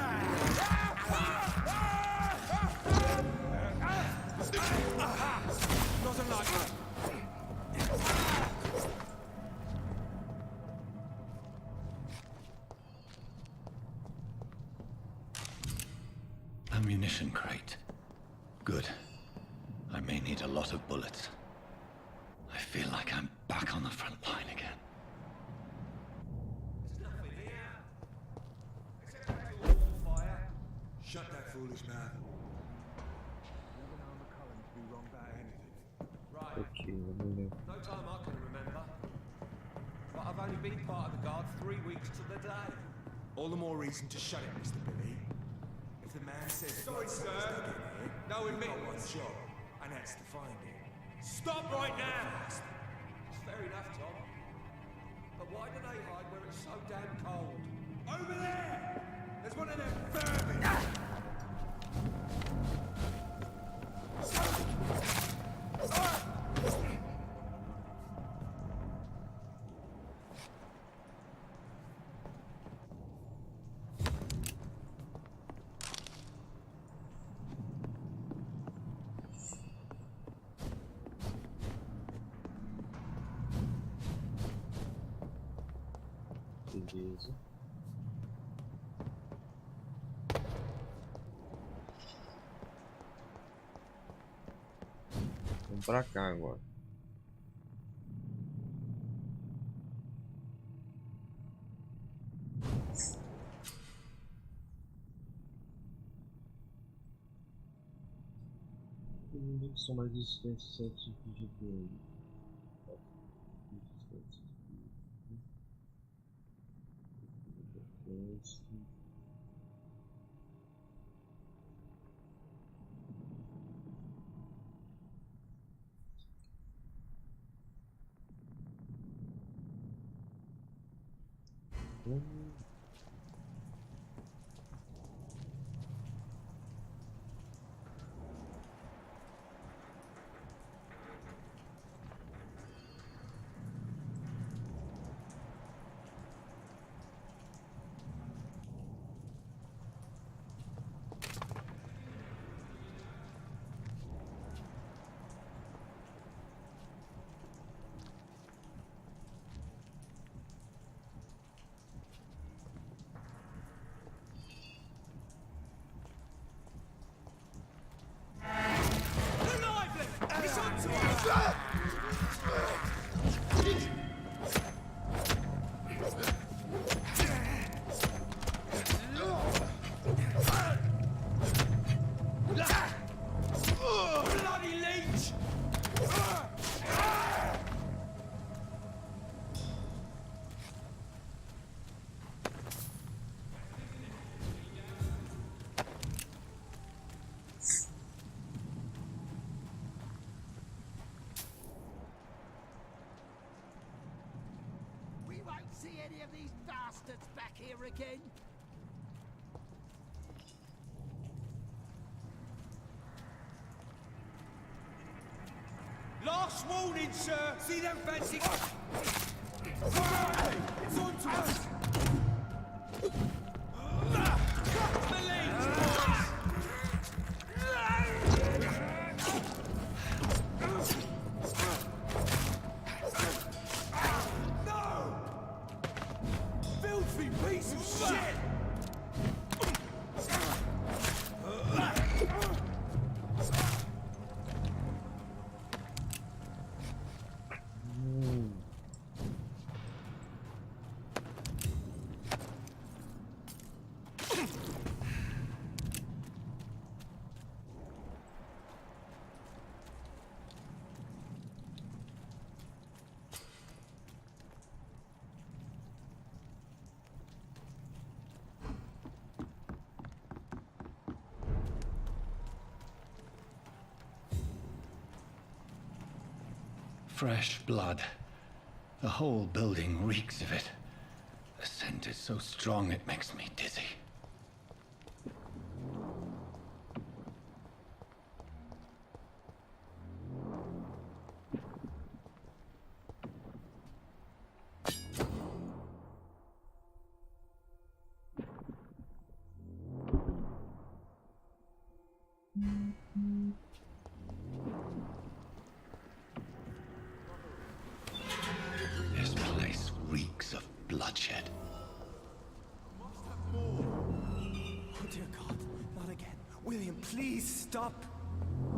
[SPEAKER 6] Doesn't like that.
[SPEAKER 5] Ammunition crate. Good. I may need a lot of bullets. I feel like I'm back on the front line again.
[SPEAKER 12] There's nothing here. Except that door fire. Shut that foolish mouth. Never known McCullum to be wrong about anything. Right.
[SPEAKER 1] Okay,
[SPEAKER 12] No time I can remember. But I've only been part of the guard 3 weeks to the day.
[SPEAKER 13] All the more reason to shut it, Mr. Billy. If the man says
[SPEAKER 12] Sorry,
[SPEAKER 13] blood
[SPEAKER 12] sir.
[SPEAKER 13] cells dug in here,
[SPEAKER 12] No
[SPEAKER 13] we've got
[SPEAKER 12] admittance.
[SPEAKER 13] one job, and that's to find it.
[SPEAKER 12] Stop right now! It's fair enough, Tom. But why do they hide where it's so damn cold? Over there! There's one of them vermin!
[SPEAKER 1] beleza. Vamos pra cá agora. São mais resistentes 7 tipos de dano.
[SPEAKER 14] See any of these bastards back here again?
[SPEAKER 12] Last warning, sir! See them fancy... It's on to us! Cut the lead, boys! No! Filthy piece of shit!
[SPEAKER 5] Fresh blood. The whole building reeks of it. The scent is so strong it makes me dizzy. This place reeks of bloodshed.
[SPEAKER 12] Oh dear God, not again. William, please stop.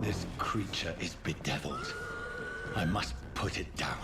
[SPEAKER 5] This creature is bedeviled. I must put it down.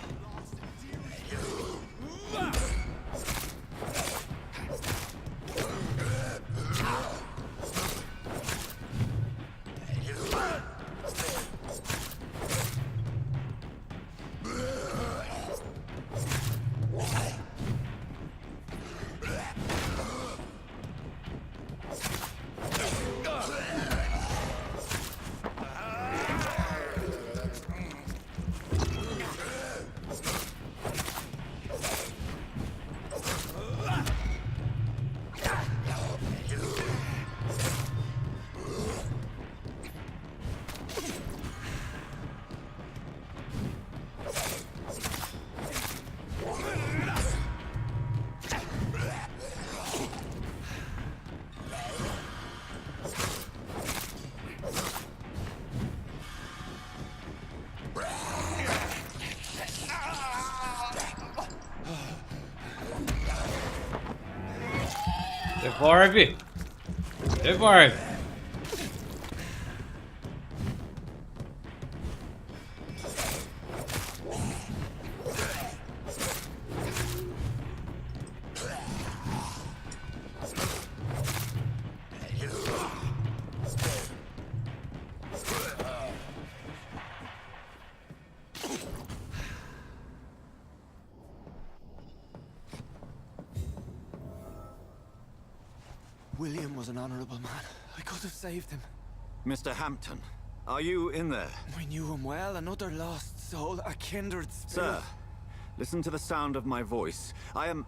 [SPEAKER 1] Devolve! Devolve!
[SPEAKER 15] William was an honorable man. I could have saved him.
[SPEAKER 5] Mr. Hampton, are you in there?
[SPEAKER 15] We knew him well, another lost soul, a kindred spirit.
[SPEAKER 5] Sir, listen to the sound of my voice. I am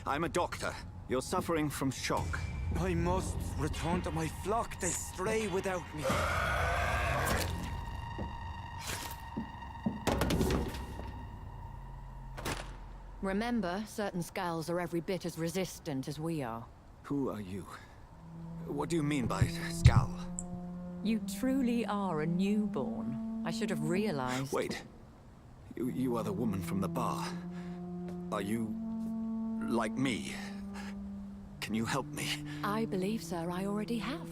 [SPEAKER 5] I'm a doctor. You're suffering from shock.
[SPEAKER 15] I must return to my flock. They stray without me.
[SPEAKER 16] Remember, certain scales are every bit as resistant as we are.
[SPEAKER 5] Who are you? What do you mean by Skal?
[SPEAKER 16] You truly are a newborn. I should have realized.
[SPEAKER 5] Wait. You are the woman from the bar. Are you... like me? Can you help me?
[SPEAKER 16] I believe, sir, I already have.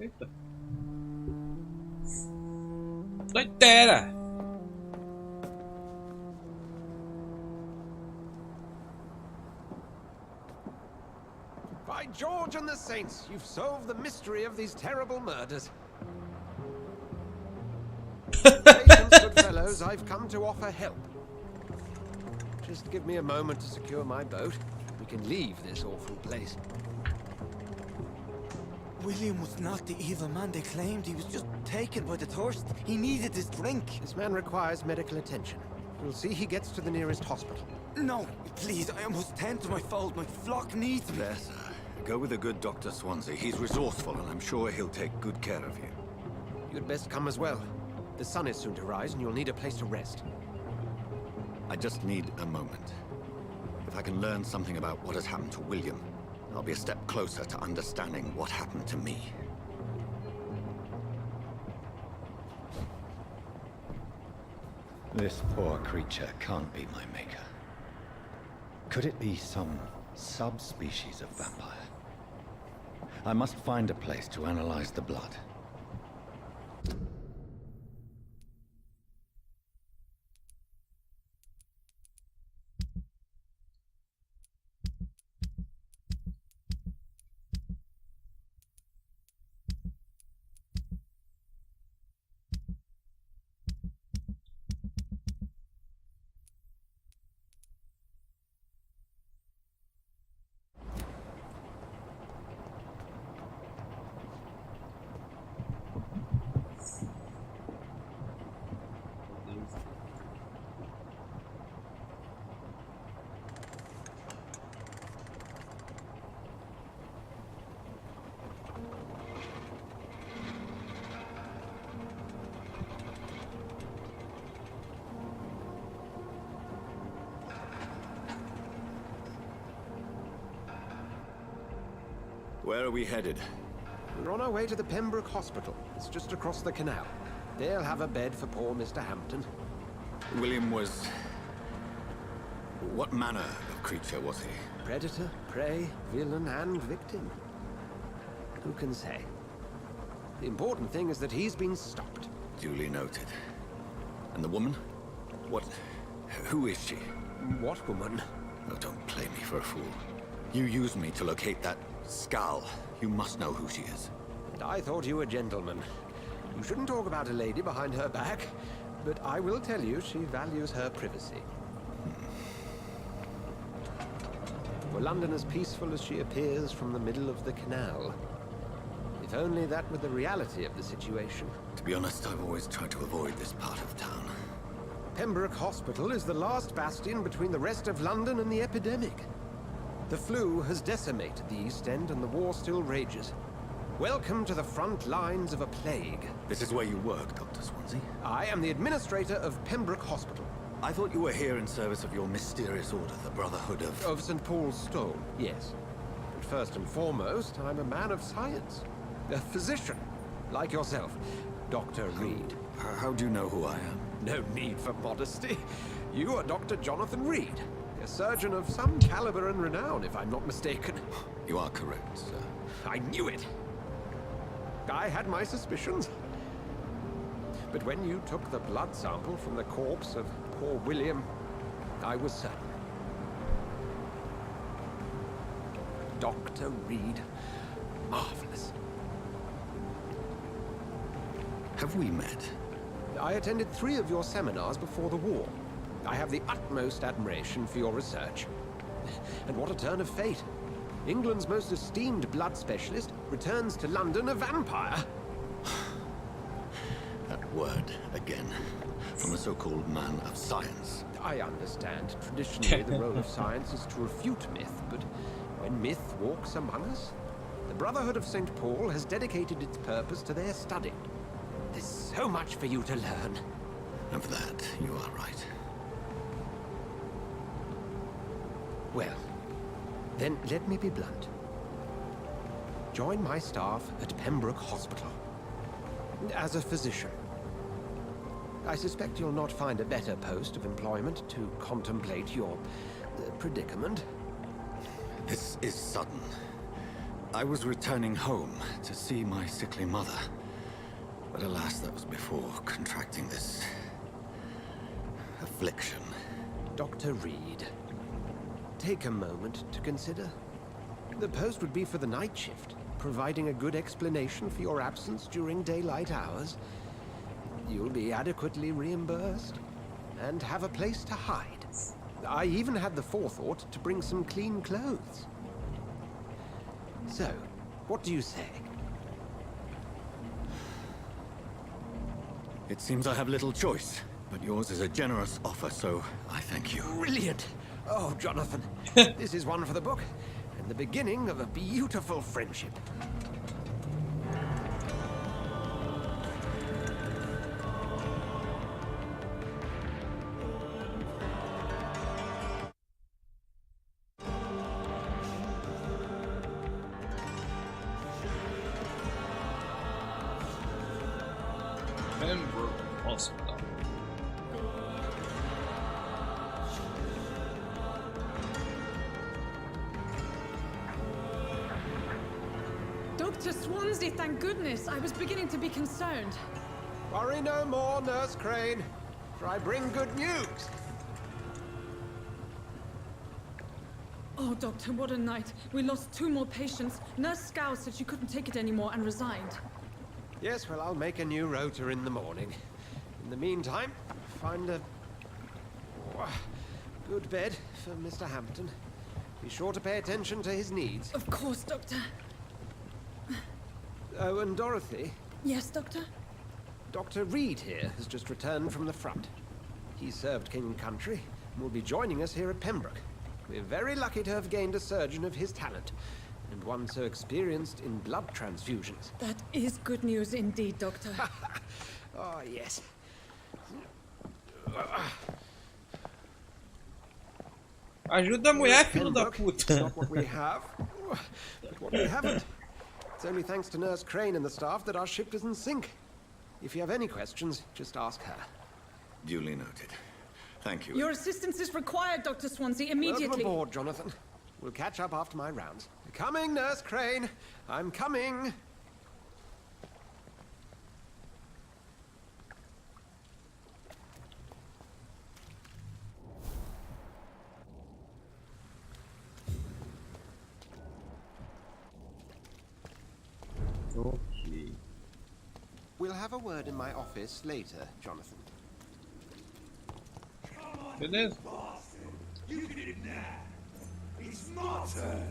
[SPEAKER 1] Eita. Doideira!
[SPEAKER 11] By George and the Saints, you've solved the mystery of these terrible murders. Patience, good fellows, I've come to offer help. Just give me a moment to secure my boat. We can leave this awful place.
[SPEAKER 15] William was not the evil man they claimed. He was just taken by the thirst. He needed his drink.
[SPEAKER 11] This man requires medical attention. We'll see he gets to the nearest hospital.
[SPEAKER 15] No, please, I must tend to my fold. My flock needs me.
[SPEAKER 5] There, sir. Go with the good Dr. Swansea. He's resourceful, and I'm sure he'll take good care of you.
[SPEAKER 11] You'd best come as well. The sun is soon to rise, and you'll need a place to rest.
[SPEAKER 5] I just need a moment. If I can learn something about what has happened to William, I'll be a step closer to understanding what happened to me. This poor creature can't be my maker. Could it be some subspecies of vampire? I must find a place to analyze the blood. Where are we headed?
[SPEAKER 11] We're on our way to the Pembroke Hospital. It's just across the canal. They'll have a bed for poor Mr. Hampton.
[SPEAKER 5] William was... what manner of creature was he?
[SPEAKER 11] Predator, prey, villain, and victim. Who can say? The important thing is that he's been stopped.
[SPEAKER 5] Duly noted. And the woman? What... who is she?
[SPEAKER 11] What woman?
[SPEAKER 5] Oh, don't play me for a fool. You used me to locate that Skal. You must know who she is.
[SPEAKER 11] And I thought you a gentleman. You shouldn't talk about a lady behind her back, but I will tell you she values her privacy. Were London as peaceful as she appears from the middle of the canal? If only that were the reality of the situation.
[SPEAKER 5] To be honest, I've always tried to avoid this part of town.
[SPEAKER 11] Pembroke Hospital is the last bastion between the rest of London and the epidemic. The flu has decimated the East End and the war still rages. Welcome to the front lines of a plague.
[SPEAKER 5] This is where you work, Dr. Swansea?
[SPEAKER 11] I am the administrator of Pembroke Hospital.
[SPEAKER 5] I thought you were here in service of your mysterious order, the Brotherhood of...
[SPEAKER 11] Of St. Paul's Stone, yes. But first and foremost, I'm a man of science. A physician, like yourself, Dr. Reed.
[SPEAKER 5] How do you know who I am?
[SPEAKER 11] No need for modesty. You are Dr. Jonathan Reed. A surgeon of some caliber and renown, if I'm not mistaken.
[SPEAKER 5] You are correct, sir.
[SPEAKER 11] I knew it! I had my suspicions. But when you took the blood sample from the corpse of poor William, I was certain. Dr. Reed. Marvelous.
[SPEAKER 5] Have we met?
[SPEAKER 11] I attended 3 of your seminars before the war. I have the utmost admiration for your research. And what a turn of fate. England's most esteemed blood specialist returns to London a vampire.
[SPEAKER 5] That word again. From a so-called man of science.
[SPEAKER 11] I understand. Traditionally, the role of science is to refute myth, but when myth walks among us, the Brotherhood of St. Paul has dedicated its purpose to their study. There's so much for you to learn.
[SPEAKER 5] Of that, you are right.
[SPEAKER 11] Well, then let me be blunt. Join my staff at Pembroke Hospital. As a physician. I suspect you'll not find a better post of employment to contemplate your predicament.
[SPEAKER 5] This is sudden. I was returning home to see my sickly mother. But alas, that was before contracting this affliction.
[SPEAKER 11] Dr. Reed, take a moment to consider. The post would be for the night shift, providing a good explanation for your absence during daylight hours. You'll be adequately reimbursed and have a place to hide. I even had the forethought to bring some clean clothes. So, what do you say?
[SPEAKER 5] It seems I have little choice, but yours is a generous offer, so I thank you.
[SPEAKER 11] Brilliant! Oh, Jonathan, this is one for the book, and the beginning of a beautiful friendship.
[SPEAKER 1] Pembroke Hospital.
[SPEAKER 17] Dr. Swansea, thank goodness. I was beginning to be concerned.
[SPEAKER 11] Worry no more, Nurse Crane, for I bring good news.
[SPEAKER 17] Oh, Doctor, what a night. We lost 2 more patients. Nurse Scow said she couldn't take it anymore and resigned.
[SPEAKER 11] Yes, well, I'll make a new rota in the morning. In the meantime, find a good bed for Mr. Hampton. Be sure to pay attention to his needs.
[SPEAKER 17] Of course, Doctor.
[SPEAKER 11] Oh, and Dorothy?
[SPEAKER 17] Yes, Doctor?
[SPEAKER 11] Dr. Reed here has just returned from the front. He served King and Country and will be joining us here at Pembroke. We're very lucky to have gained a surgeon of his talent, and one so experienced in blood transfusions.
[SPEAKER 17] That is good news indeed, Doctor.
[SPEAKER 11] Oh, yes.
[SPEAKER 1] Ajuda a mulher, filho da
[SPEAKER 11] It's
[SPEAKER 1] puta.
[SPEAKER 11] not what we have, but what we haven't. It's only thanks to Nurse Crane and the staff that our ship doesn't sink. If you have any questions, just ask her.
[SPEAKER 5] Duly noted. Thank you.
[SPEAKER 17] Your assistance is required, Dr. Swansea, immediately.
[SPEAKER 11] Welcome aboard, Jonathan. We'll catch up after my rounds. Coming, Nurse Crane. I'm coming.
[SPEAKER 1] Ok.
[SPEAKER 11] We'll have a word in my office later, Jonathan.
[SPEAKER 1] Beleza.
[SPEAKER 12] You can hit him now. It's my turn.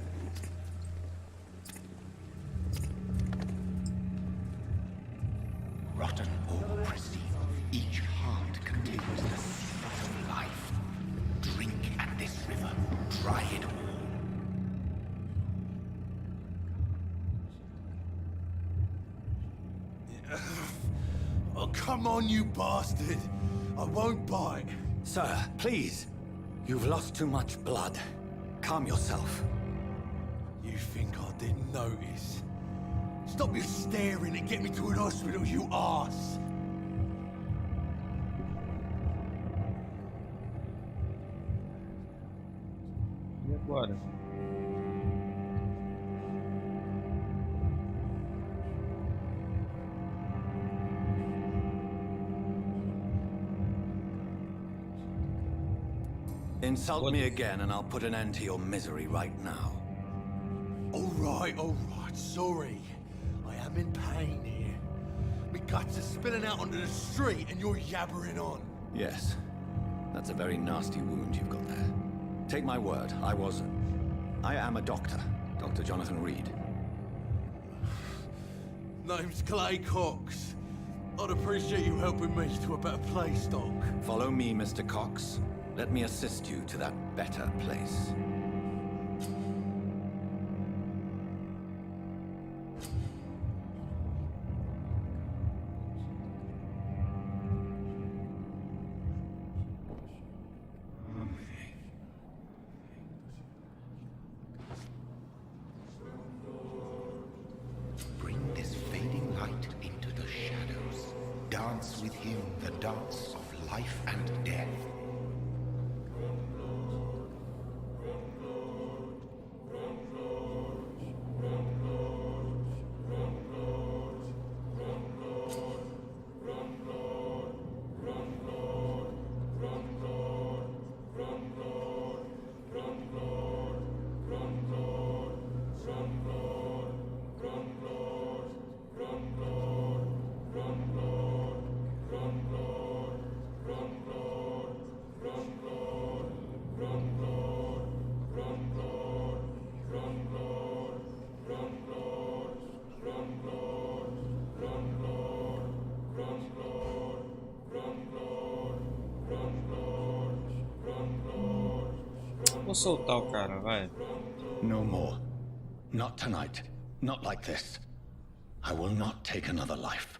[SPEAKER 3] Rotten or pristine, each heart contains the secret of life. Drink at this river, try it all.
[SPEAKER 13] Oh, come on, you bastard. I won't bite.
[SPEAKER 5] Sir, please. You've lost too much blood. Calm yourself.
[SPEAKER 13] You think I didn't notice? Stop your staring and get me to an hospital, you arse!
[SPEAKER 1] E agora?
[SPEAKER 5] Insult me again and I'll put an end to your misery right now.
[SPEAKER 13] All right, sorry. I am in pain here. My guts are spilling out onto the street and you're yabbering on.
[SPEAKER 5] Yes. That's a very nasty wound you've got there. Take my word, I am a doctor. Dr. Jonathan Reed.
[SPEAKER 13] Name's Clay Cox. I'd appreciate you helping me to a better place, Doc.
[SPEAKER 5] Follow me, Mr. Cox, Let me assist you to that better place.
[SPEAKER 3] Bring this fading light into the shadows. Dance with him the dance of life and death.
[SPEAKER 1] Vou soltar o cara, vai.
[SPEAKER 5] No more. Not tonight. Not like this. I will not take another life.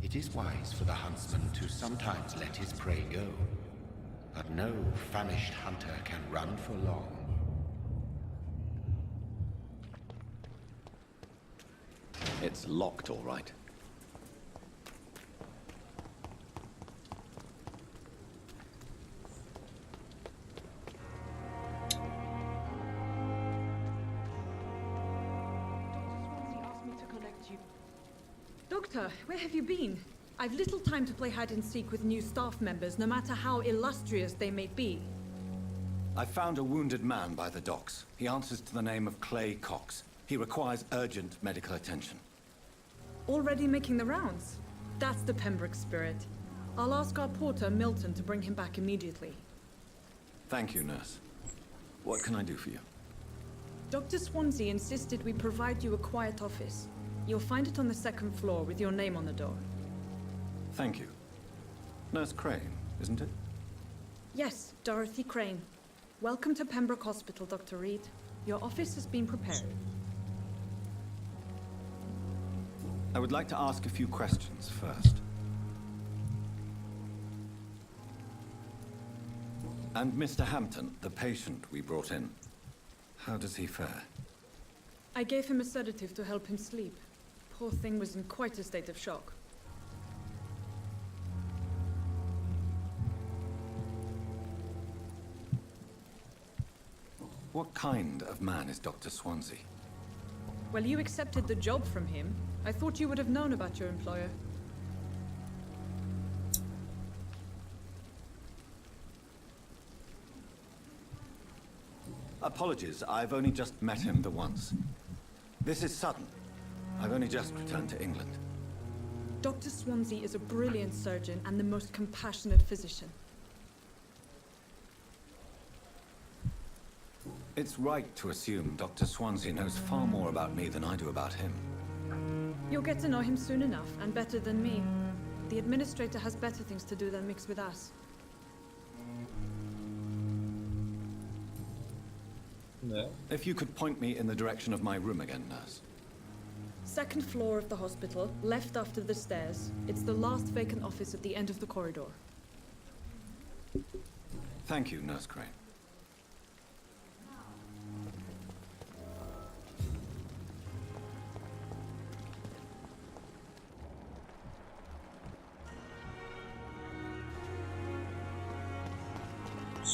[SPEAKER 3] It is wise for the huntsman to sometimes let his prey go, but no famished hunter can run for long.
[SPEAKER 5] It's locked, all right.
[SPEAKER 17] Doctor, where have you been? I've little time to play hide and seek with new staff members, no matter how illustrious they may be.
[SPEAKER 5] I found a wounded man by the docks. He answers to the name of Clay Cox. He requires urgent medical attention.
[SPEAKER 17] Already making the rounds? That's the Pembroke spirit. I'll ask our porter, Milton, to bring him back immediately.
[SPEAKER 5] Thank you, nurse. What can I do for you?
[SPEAKER 17] Dr. Swansea insisted we provide you a quiet office. You'll find it on the second floor with your name on the door.
[SPEAKER 5] Thank you. Nurse Crane, isn't it?
[SPEAKER 17] Yes, Dorothy Crane. Welcome to Pembroke Hospital, Dr. Reed. Your office has been prepared.
[SPEAKER 5] I would like to ask a few questions first. And Mr. Hampton, the patient we brought in, how does he fare?
[SPEAKER 17] I gave him a sedative to help him sleep. Poor thing was in quite a state of shock.
[SPEAKER 5] What kind of man is Dr. Swansea?
[SPEAKER 17] Well, you accepted the job from him. I thought you would have known about your employer.
[SPEAKER 5] Apologies, I've only just met him the once. This is sudden. I've only just returned to England.
[SPEAKER 17] Dr. Swansea is a brilliant surgeon and the most compassionate physician.
[SPEAKER 5] It's right to assume Dr. Swansea knows far more about me than I do about him.
[SPEAKER 17] You'll get to know him soon enough, and better than me. The administrator has better things to do than mix with us.
[SPEAKER 1] No.
[SPEAKER 5] If you could point me in the direction of my room again, nurse.
[SPEAKER 17] Second floor of the hospital, left after the stairs. It's the last vacant office at the end of the corridor.
[SPEAKER 5] Thank you, Nurse Crane.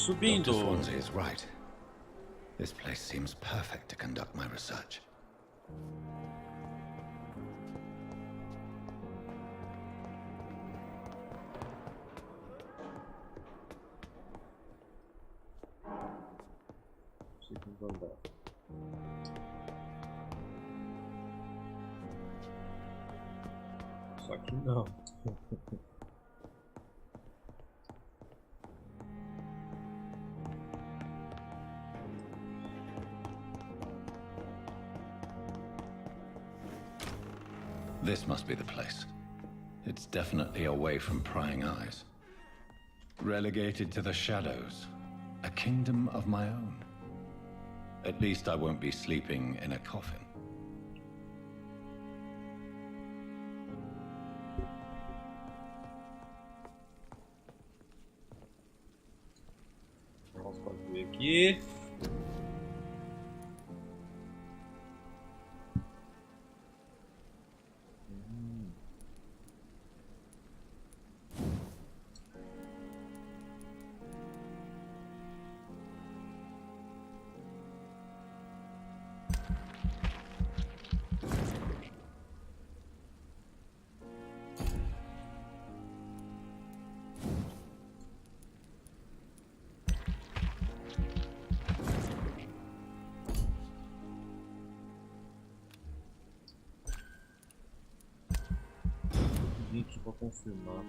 [SPEAKER 1] Subindo.
[SPEAKER 5] Dr. Swansea is right. This place seems perfect to conduct my research.
[SPEAKER 1] Segundo andar. Só que não.
[SPEAKER 5] This must be the place. It's definitely away from prying eyes. Relegated to the shadows. A kingdom of my own. At least I won't be sleeping in a coffin.
[SPEAKER 1] Vamos fazer aqui. Aqui para confirmar.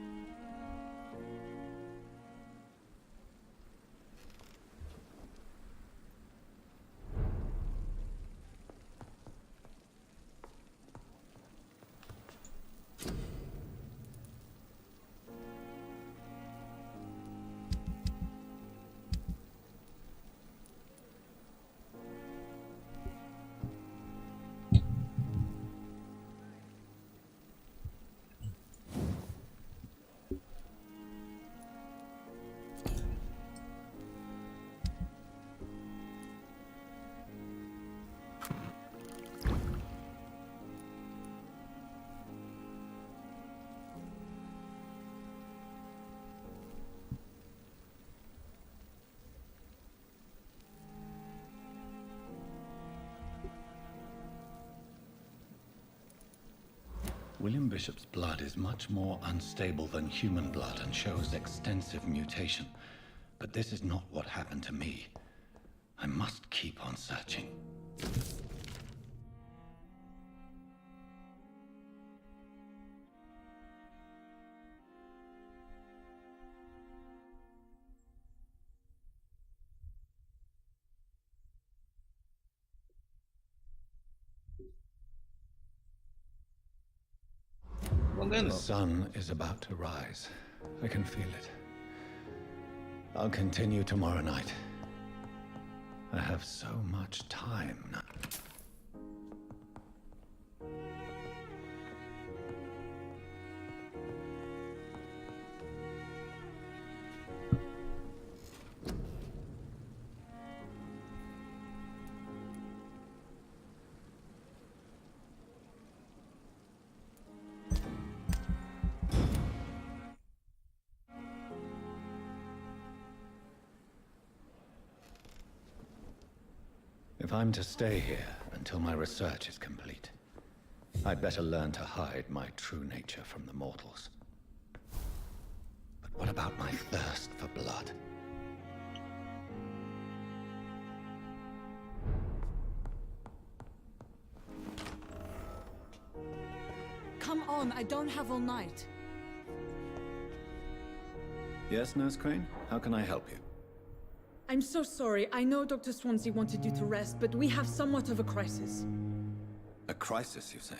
[SPEAKER 5] William Bishop's blood is much more unstable than human blood and shows extensive mutation. But this is not what happened to me. I must keep on searching. The sun is about to rise. I can feel it. I'll continue tomorrow night. I have so much time now. If I'm to stay here until my research is complete, I'd better learn to hide my true nature from the mortals. But what about my thirst for blood?
[SPEAKER 17] Come on, I don't have all night.
[SPEAKER 5] Yes, Nurse Crane? How can I help you?
[SPEAKER 17] I'm so sorry. I know Dr. Swansea wanted you to rest, but we have somewhat of a crisis.
[SPEAKER 5] A crisis, you say?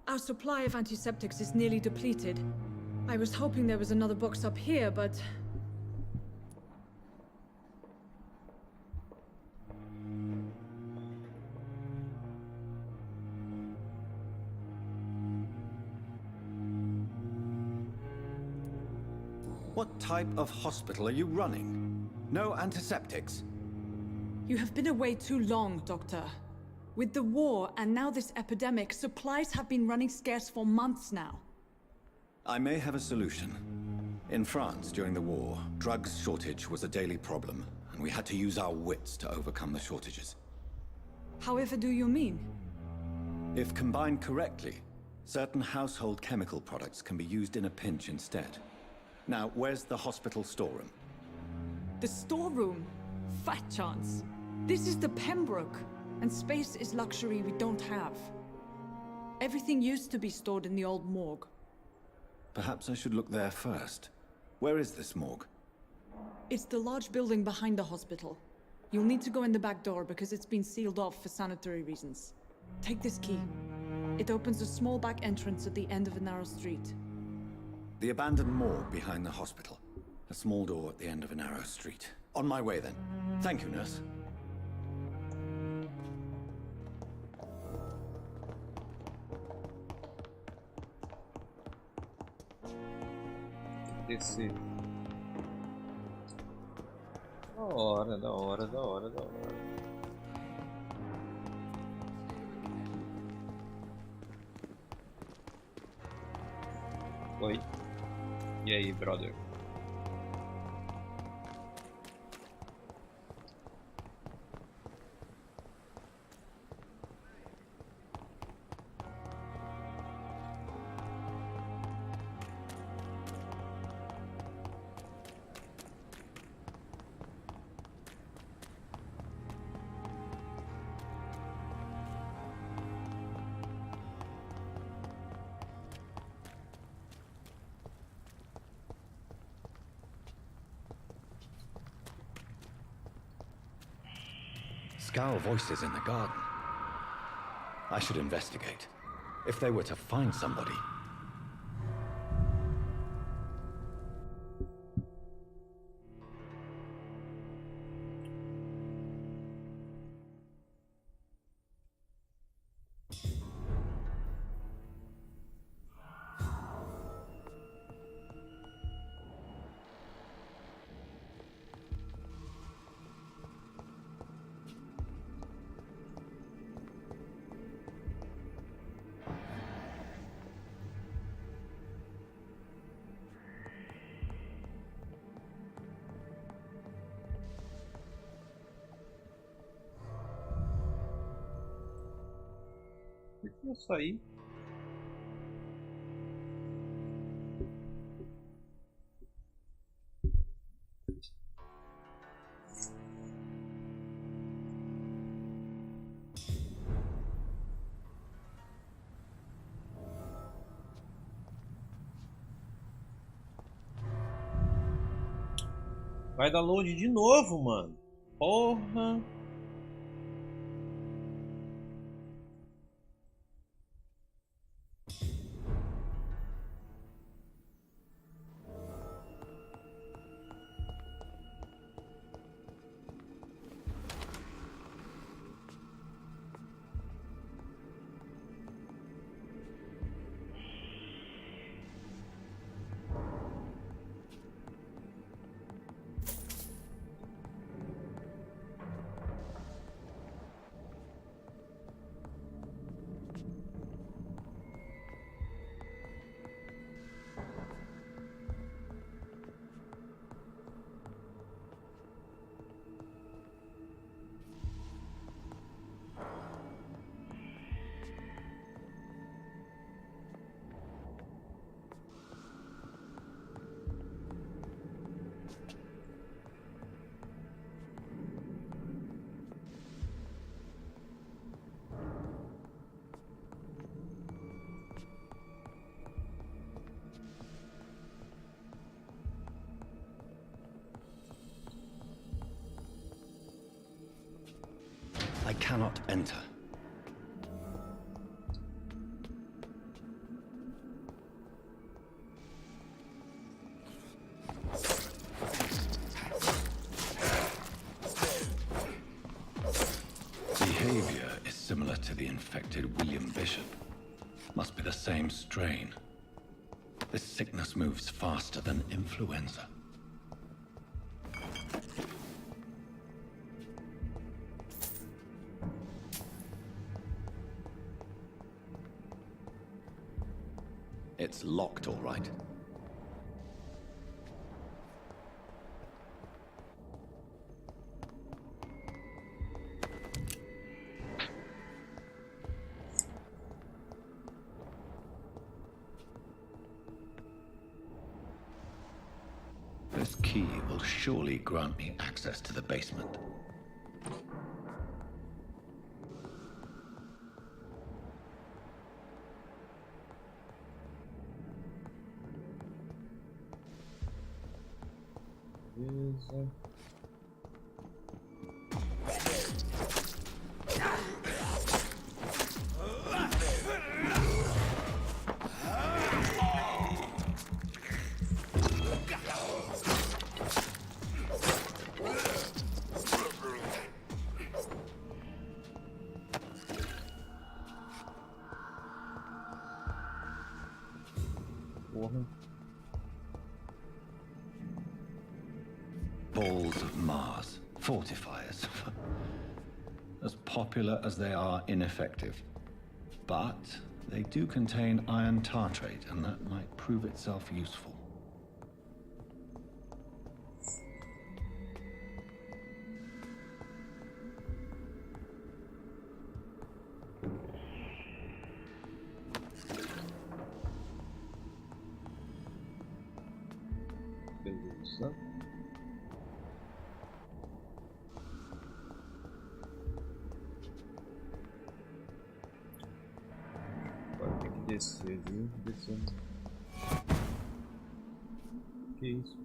[SPEAKER 17] Our supply of antiseptics is nearly depleted. I was hoping there was another box up here, but...
[SPEAKER 5] What type of hospital are you running? No antiseptics?
[SPEAKER 17] You have been away too long, Doctor. With the war and now this epidemic, supplies have been running scarce for months now.
[SPEAKER 5] I may have a solution. In France, during the war, drugs shortage was a daily problem, and we had to use our wits to overcome the shortages.
[SPEAKER 17] However do you mean?
[SPEAKER 5] If combined correctly, certain household chemical products can be used in a pinch instead. Now, where's the hospital storeroom?
[SPEAKER 17] The storeroom? Fat chance. This is the Pembroke, and space is luxury we don't have. Everything used to be stored in the old morgue.
[SPEAKER 5] Perhaps I should look there first. Where is this morgue?
[SPEAKER 17] It's the large building behind the hospital. You'll need to go in the back door because it's been sealed off for sanitary reasons. Take this key. It opens a small back entrance at the end of a narrow street.
[SPEAKER 5] The abandoned morgue behind the hospital. A small door at the end of a narrow street. On my way then. Thank you, nurse.
[SPEAKER 1] Descer. Da hora, da hora, da hora, da hora. Oi. E aí, brother?
[SPEAKER 5] Scowl voices in the garden. I should investigate. If they were to find somebody.
[SPEAKER 1] Isso aí. Vai dar load de novo, mano. Porra.
[SPEAKER 5] I cannot enter. Behavior is similar to the infected William Bishop. Must be the same strain. This sickness moves faster than influenza. It's locked, all right. This key will surely grant me access to the basement.
[SPEAKER 1] porra.
[SPEAKER 5] Balls of Mars. Fortifiers. As popular as they are ineffective. But they do contain iron tartrate, and that might prove itself useful.
[SPEAKER 1] Beleza. Agora tem que descer, viu? Descendo. Que isso?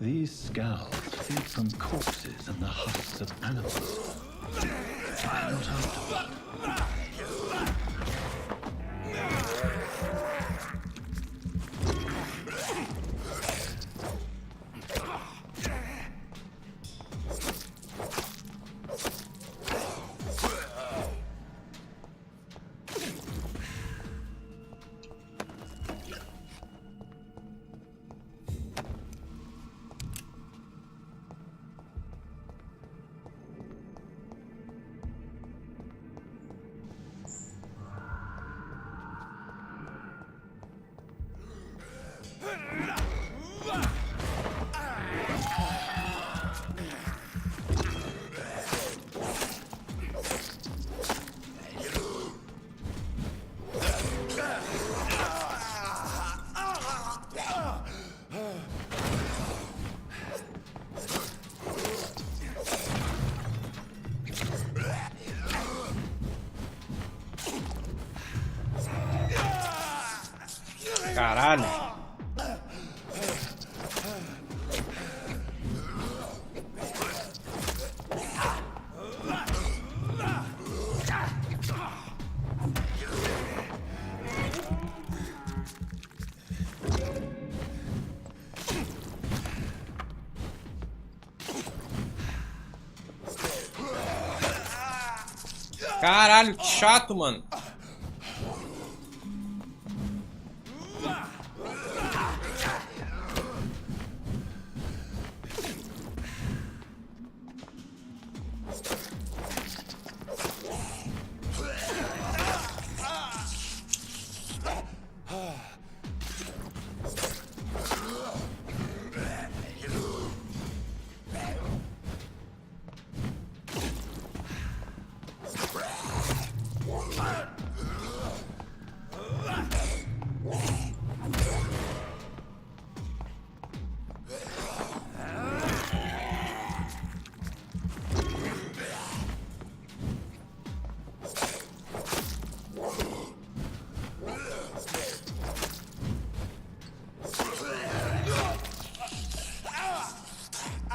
[SPEAKER 5] These skulls feed from corpses and the husks of animals. Try not afterward.
[SPEAKER 1] Caralho. Caralho, que chato, mano.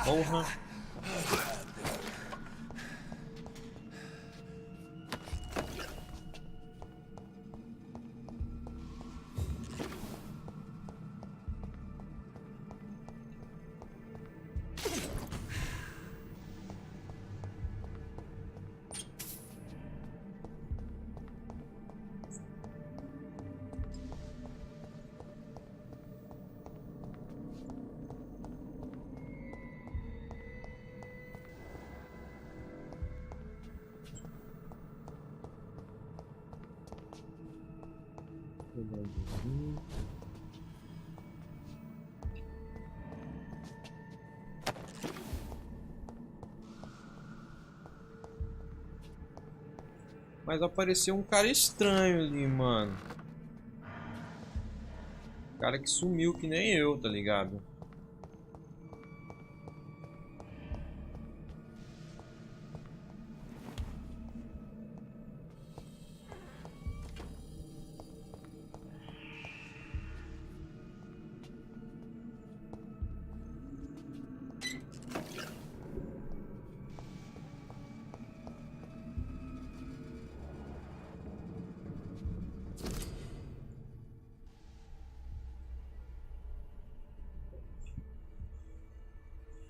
[SPEAKER 1] Porra. Mas apareceu um cara estranho ali, mano. Um cara que sumiu que nem eu, tá ligado?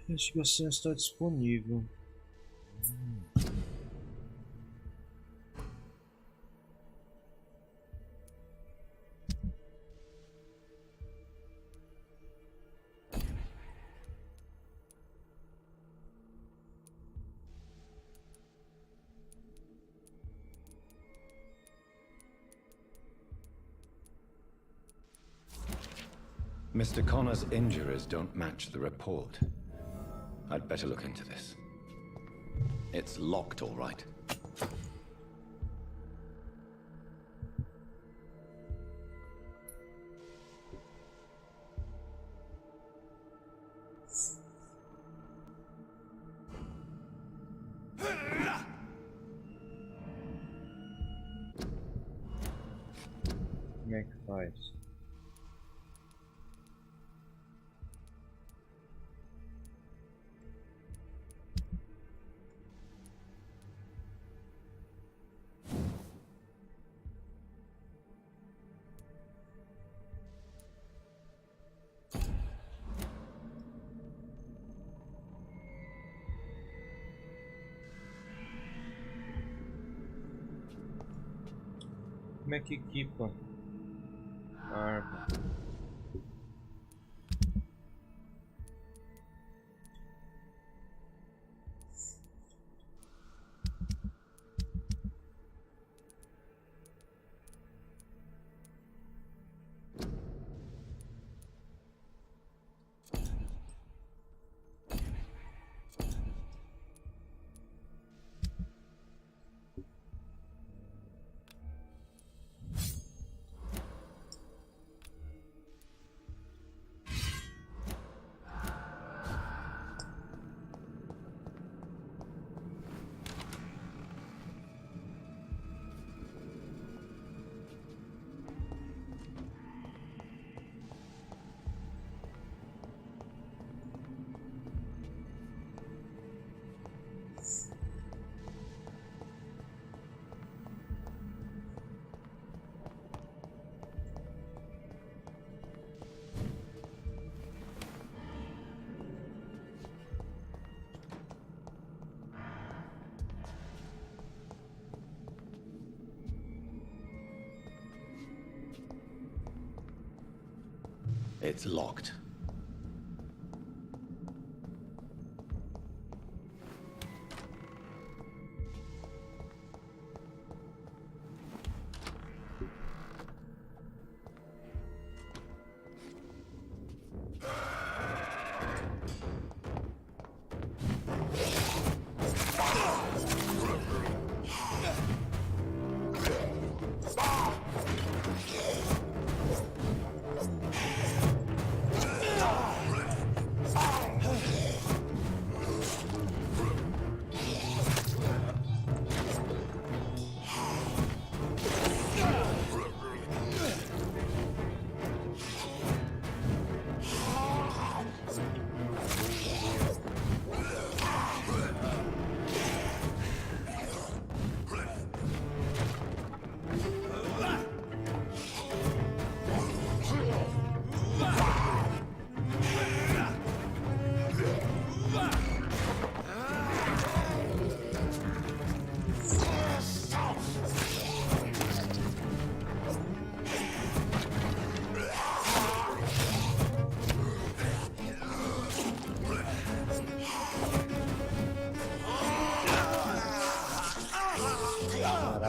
[SPEAKER 1] A investigação está disponível.
[SPEAKER 5] Mr. Connor's injuries don't match the report. I'd better look into this. It's locked, all right.
[SPEAKER 1] Como é que faz? Como é que equipa a arma?
[SPEAKER 5] It's locked.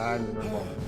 [SPEAKER 1] Caralho, meu irmão.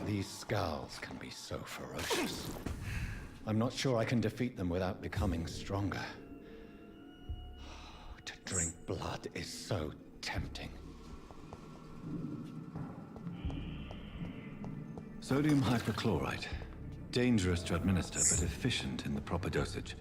[SPEAKER 5] These skulls can be so ferocious. I'm not sure I can defeat them without becoming stronger. To drink blood is so tempting. Sodium hypochlorite. Dangerous to administer, but efficient in the proper dosage.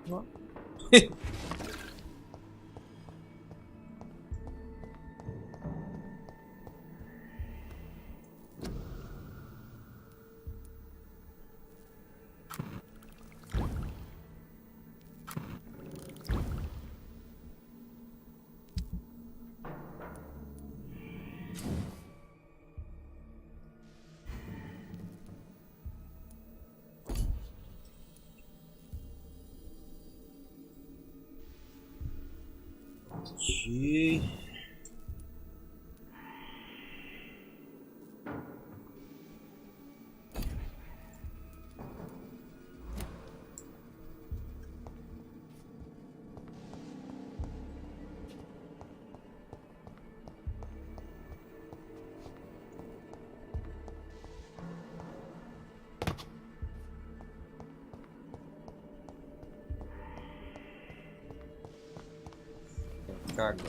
[SPEAKER 1] What? Aqui. Caga.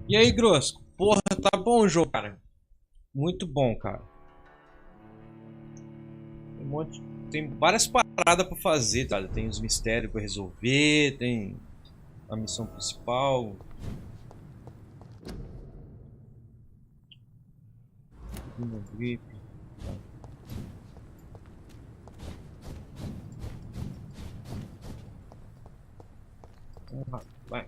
[SPEAKER 1] E aí, Grosso? Porra, tá bom o jogo, cara. Muito bom, cara. Tem várias paradas pra fazer, tá? Tem os mistérios pra resolver, tem a missão principal. Grip. Vai.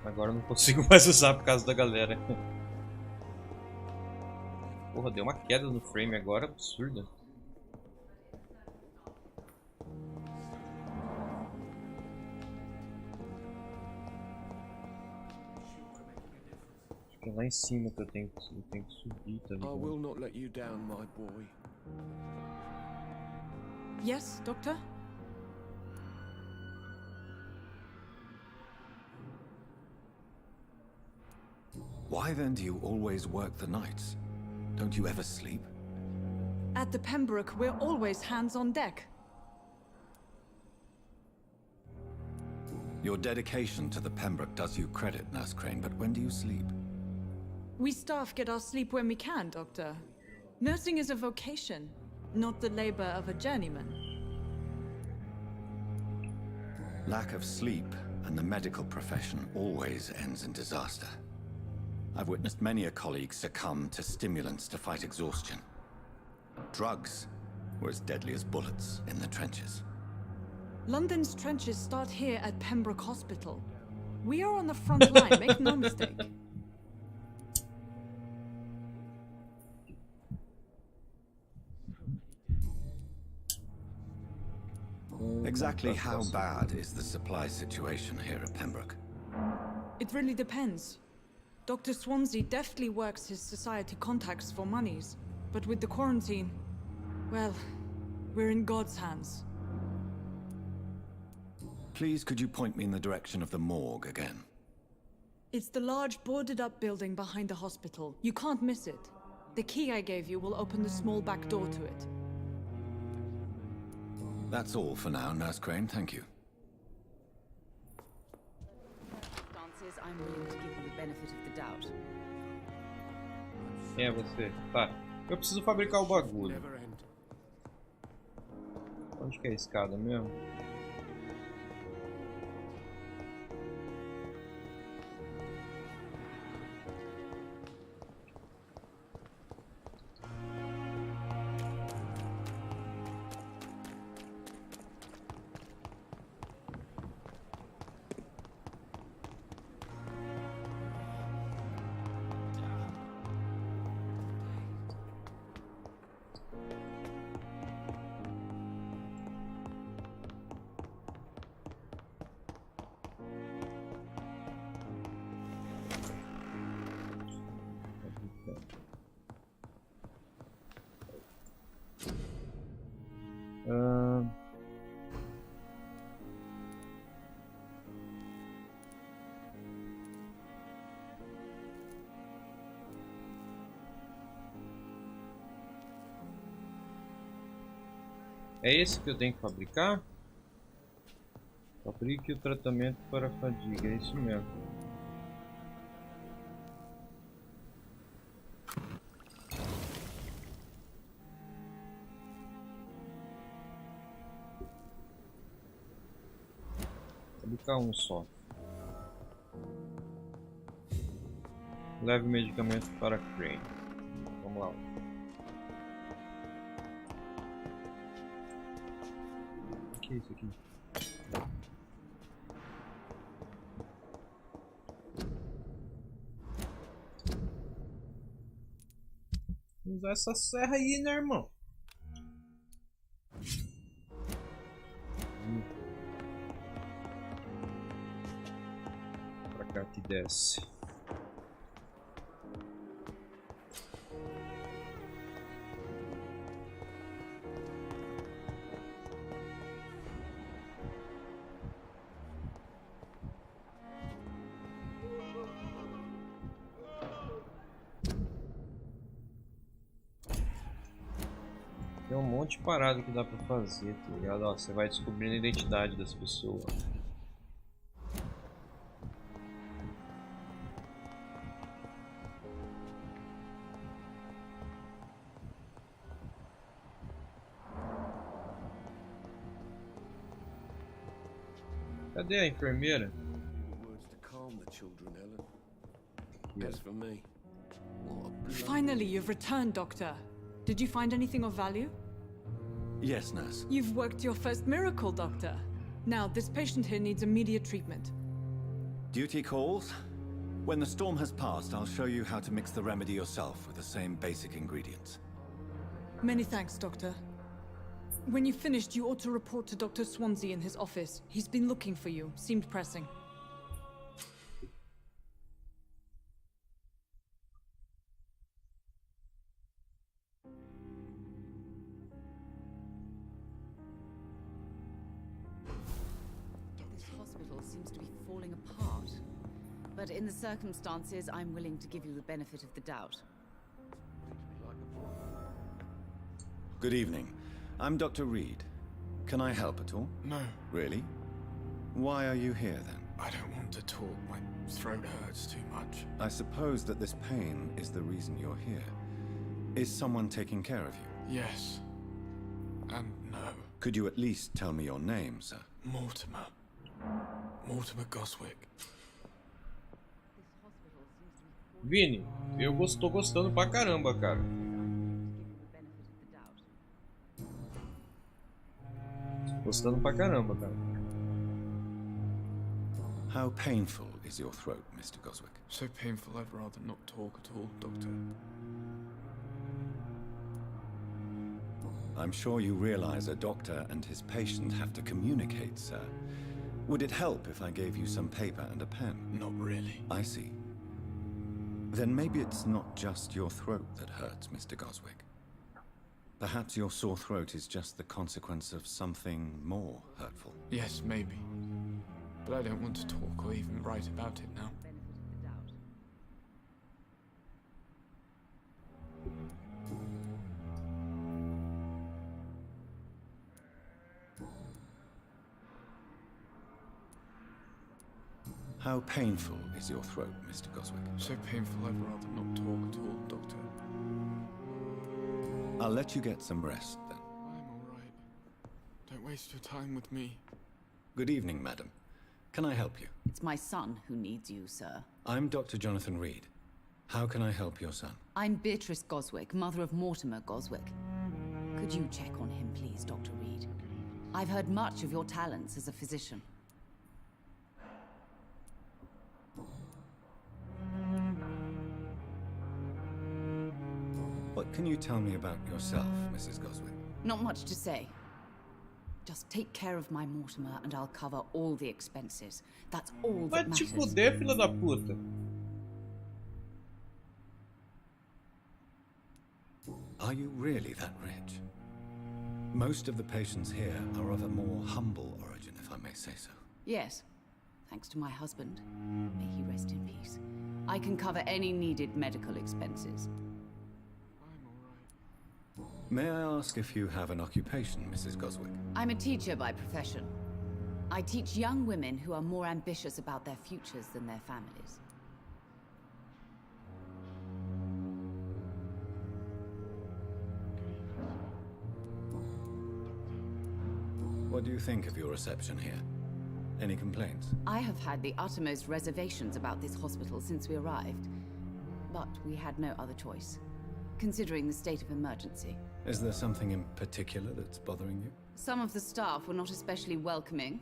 [SPEAKER 1] Agora eu não consigo mais usar por causa da galera. Porra, deu uma queda no frame agora, absurda. Acho que é lá em cima que eu tenho que subir, tá ligado?
[SPEAKER 12] I will not let you down, my boy.
[SPEAKER 17] Yes, Doctor?
[SPEAKER 5] Why then do you always work the nights? Don't you ever sleep?
[SPEAKER 17] At the Pembroke, we're always hands on deck.
[SPEAKER 5] Your dedication to the Pembroke does you credit, Nurse Crane, but when do you sleep?
[SPEAKER 17] We staff get our sleep when we can, Doctor. Nursing is a vocation, not the labor of a journeyman.
[SPEAKER 5] Lack of sleep and the medical profession always ends in disaster. I've witnessed many a colleague succumb to stimulants to fight exhaustion. Drugs were as deadly as bullets in the trenches.
[SPEAKER 17] London's trenches start here at Pembroke Hospital. We are on the front line, make no mistake.
[SPEAKER 5] Exactly how bad is the supply situation here at Pembroke?
[SPEAKER 17] It really depends. Dr. Swansea deftly works his society contacts for monies, but with the quarantine, well, we're in God's hands.
[SPEAKER 5] Please, could you point me in the direction of the morgue again?
[SPEAKER 17] It's the large boarded-up building behind the hospital. You can't miss it. The key I gave you will open the small back door to it.
[SPEAKER 5] That's all for now, Nurse Crane, thank you.
[SPEAKER 16] I'm willing to give you the benefit of the doubt.
[SPEAKER 1] É você. Tá. Eu preciso fabricar o bagulho. Onde que é a escada mesmo? É esse que eu tenho que fabricar? Fabrique o tratamento para a fadiga, é isso mesmo. Fabricar um só. Leve medicamento para Crane. Vamos lá. O que é isso aqui? Vou usar essa serra aí, né, irmão? Pra cá que desce. Tem um monte de parada que dá pra fazer, tá ligado? Ó, você vai descobrindo a identidade das pessoas. Cadê a enfermeira?
[SPEAKER 17] Finally, you've returned, Doctor. Did you find anything of value?
[SPEAKER 5] Yes, nurse.
[SPEAKER 17] You've worked your first miracle, Doctor. Now, this patient here needs immediate treatment.
[SPEAKER 5] Duty calls. When the storm has passed, I'll show you how to mix the remedy yourself with the same basic ingredients.
[SPEAKER 17] Many thanks, Doctor. When you've finished, you ought to report to Dr. Swansea in his office. He's been looking for you. Seemed pressing.
[SPEAKER 16] This hospital seems to be falling apart. But in the circumstances, I'm willing to give you the benefit of the doubt.
[SPEAKER 5] Good evening. I'm Dr. Reed. Can I help at all?
[SPEAKER 18] No.
[SPEAKER 5] Really? Why are you here then?
[SPEAKER 18] I don't want to talk. My throat hurts too much.
[SPEAKER 5] I suppose that this pain is the reason you're here. Is someone taking care of you?
[SPEAKER 18] Yes. And no.
[SPEAKER 5] Could you at least tell me your name, sir?
[SPEAKER 18] Mortimer. Mortimer Goswick.
[SPEAKER 1] Vini, eu tô gostando pra caramba, cara. Gostando pra caramba, cara.
[SPEAKER 5] How painful is your throat, Mr. Goswick?
[SPEAKER 18] So painful I'd rather not talk at all, Doctor.
[SPEAKER 5] I'm sure you realize a doctor and his patient have to communicate, sir. Would it help if I gave you some paper and a pen?
[SPEAKER 18] Not really.
[SPEAKER 5] I see. Then maybe it's not just your throat that hurts, Mr. Goswick. Perhaps your sore throat is just the consequence of something more hurtful.
[SPEAKER 18] Yes, maybe. But I don't want to talk or even write about it now.
[SPEAKER 5] How painful is your throat, Mr. Goswick?
[SPEAKER 18] So painful I'd rather not talk at all, Doctor.
[SPEAKER 5] I'll let you get some rest, then.
[SPEAKER 18] I'm all right. Don't waste your time with me.
[SPEAKER 5] Good evening, madam. Can I help you?
[SPEAKER 16] It's my son who needs you, sir.
[SPEAKER 5] I'm Dr. Jonathan Reed. How can I help your son?
[SPEAKER 16] I'm Beatrice Goswick, mother of Mortimer Goswick. Could you check on him, please, Dr. Reed? I've heard much of your talents as a physician.
[SPEAKER 5] What can you tell me about yourself, Mrs. Goswick?
[SPEAKER 16] Not much to say. Just take care of my Mortimer and I'll cover all the expenses. That's all that matters.
[SPEAKER 1] Vai te fuder, filha da puta.
[SPEAKER 5] Are you really that rich? Most of the patients here are of a more humble origin, if I may say so.
[SPEAKER 16] Yes. Thanks to my husband. May he rest in peace. I can cover any needed medical expenses.
[SPEAKER 5] May I ask if you have an occupation, Mrs. Goswick?
[SPEAKER 16] I'm a teacher by profession. I teach young women who are more ambitious about their futures than their families.
[SPEAKER 5] What do you think of your reception here? Any complaints?
[SPEAKER 16] I have had the uttermost reservations about this hospital since we arrived. But we had no other choice, considering the state of emergency.
[SPEAKER 5] Is there something in particular that's bothering you?
[SPEAKER 16] Some of the staff were not especially welcoming.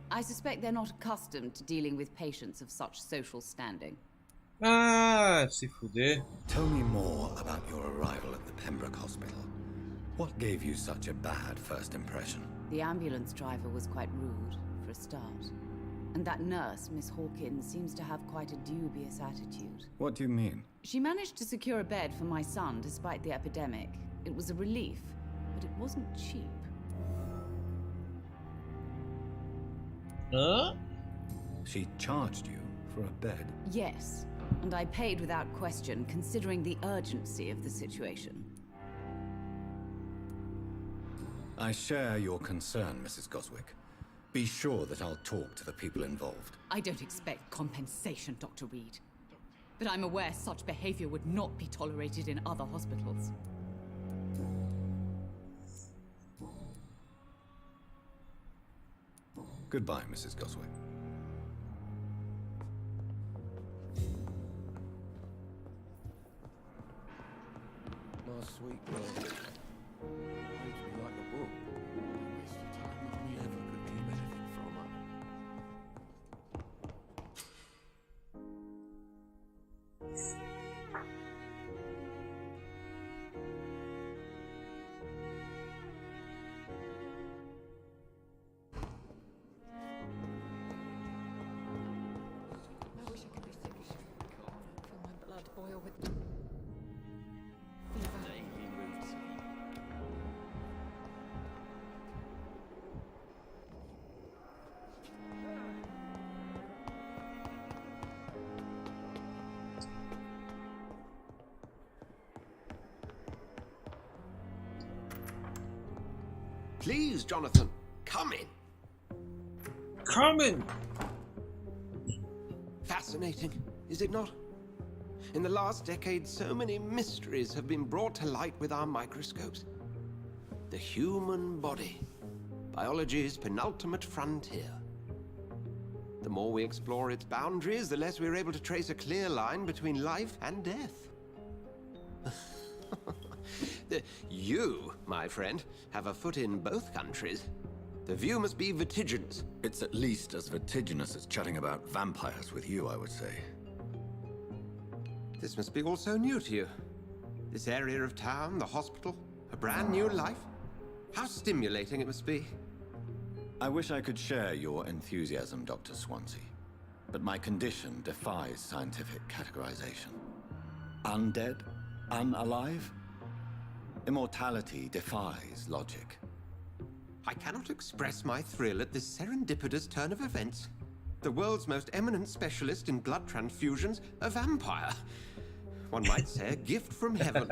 [SPEAKER 16] I suspect they're not accustomed to dealing with patients of such social standing.
[SPEAKER 1] Ah, se fuder.
[SPEAKER 5] Tell me more about your arrival at the Pembroke Hospital. What gave you such a bad first impression?
[SPEAKER 16] The ambulance driver was quite rude, for a start. And that nurse, Miss Hawkins, seems to have quite a dubious attitude.
[SPEAKER 5] What do you mean?
[SPEAKER 16] She managed to secure a bed for my son despite the epidemic. It was a relief, but it wasn't cheap.
[SPEAKER 1] Huh?
[SPEAKER 5] She charged you for a bed?
[SPEAKER 16] Yes, and I paid without question, considering the urgency of the situation.
[SPEAKER 5] I share your concern, Mrs. Goswick. Be sure that I'll talk to the people involved.
[SPEAKER 16] I don't expect compensation, Dr. Reed. But I'm aware such behavior would not be tolerated in other hospitals.
[SPEAKER 5] Goodbye, Mrs. Goswick.
[SPEAKER 11] My sweet girl. Makes me like a book.
[SPEAKER 18] Don't waste your time with me.
[SPEAKER 11] Never could keep anything from her.
[SPEAKER 8] I wish I could be finished. Feel my blood boil with fever.
[SPEAKER 11] Please, Jonathan, come in.
[SPEAKER 1] Come in.
[SPEAKER 11] Fascinating, is it not? In the last decade, so many mysteries have been brought to light with our microscopes. The human body, biology's penultimate frontier. The more we explore its boundaries, the less we're able to trace a clear line between life and death. You, my friend, have a foot in both countries. The view must be vertiginous.
[SPEAKER 5] It's at least as vertiginous as chatting about vampires with you, I would say.
[SPEAKER 11] This must be all so new to you. This area of town, the hospital, a brand new life. How stimulating it must be.
[SPEAKER 5] I wish I could share your enthusiasm, Dr. Swansea, but my condition defies scientific categorization. Undead? Unalive? Immortality defies logic.
[SPEAKER 11] I cannot express my thrill at this serendipitous turn of events. The world's most eminent specialist in blood transfusions, a vampire. One might say a gift from heaven.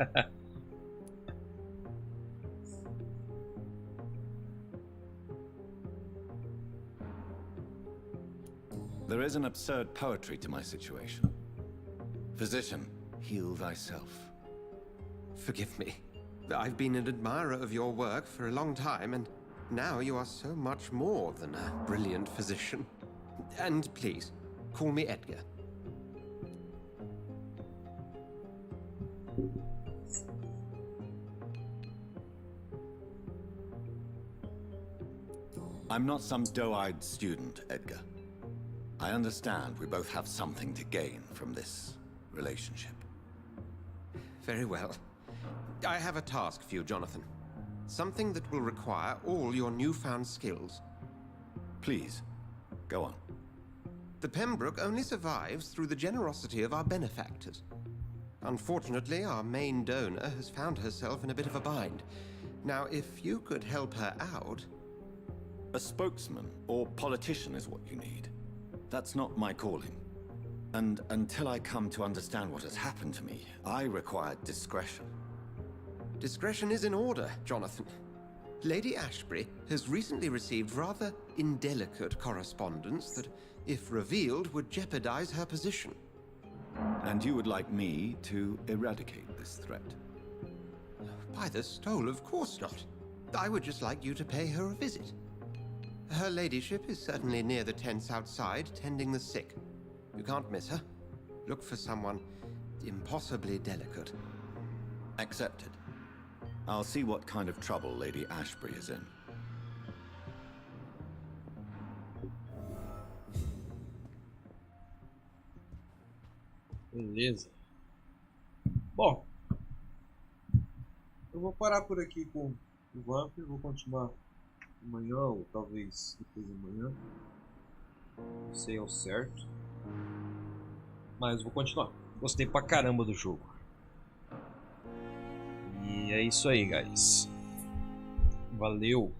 [SPEAKER 5] There is an absurd poetry to my situation. Physician, heal thyself.
[SPEAKER 11] Forgive me. I've been an admirer of your work for a long time, and now you are so much more than a brilliant physician. And please, call me Edgar.
[SPEAKER 5] I'm not some doe-eyed student, Edgar. I understand we both have something to gain from this relationship.
[SPEAKER 11] Very well. I have a task for you, Jonathan. Something that will require all your newfound skills.
[SPEAKER 5] Please, go on.
[SPEAKER 11] The Pembroke only survives through the generosity of our benefactors. Unfortunately, our main donor has found herself in a bit of a bind. Now, if you could help her out...
[SPEAKER 5] A spokesman or politician is what you need. That's not my calling. And until I come to understand what has happened to me, I require discretion.
[SPEAKER 11] Discretion is in order, Jonathan. Lady Ashbury has recently received rather indelicate correspondence that, if revealed, would jeopardize her position.
[SPEAKER 5] And you would like me to eradicate this threat?
[SPEAKER 11] By the stole, of course not. I would just like you to pay her a visit. Her ladyship is certainly near the tents outside, tending the sick. You can't miss her. Look for someone impossibly delicate.
[SPEAKER 5] Accepted. I'll see what kind of trouble Lady Ashbury is in.
[SPEAKER 1] Beleza. Bom, eu vou parar por aqui com o Vampyr, vou continuar amanhã ou talvez depois de amanhã. Não sei ao certo. Mas vou continuar. Gostei pra caramba do jogo. E é isso aí, guys. Valeu.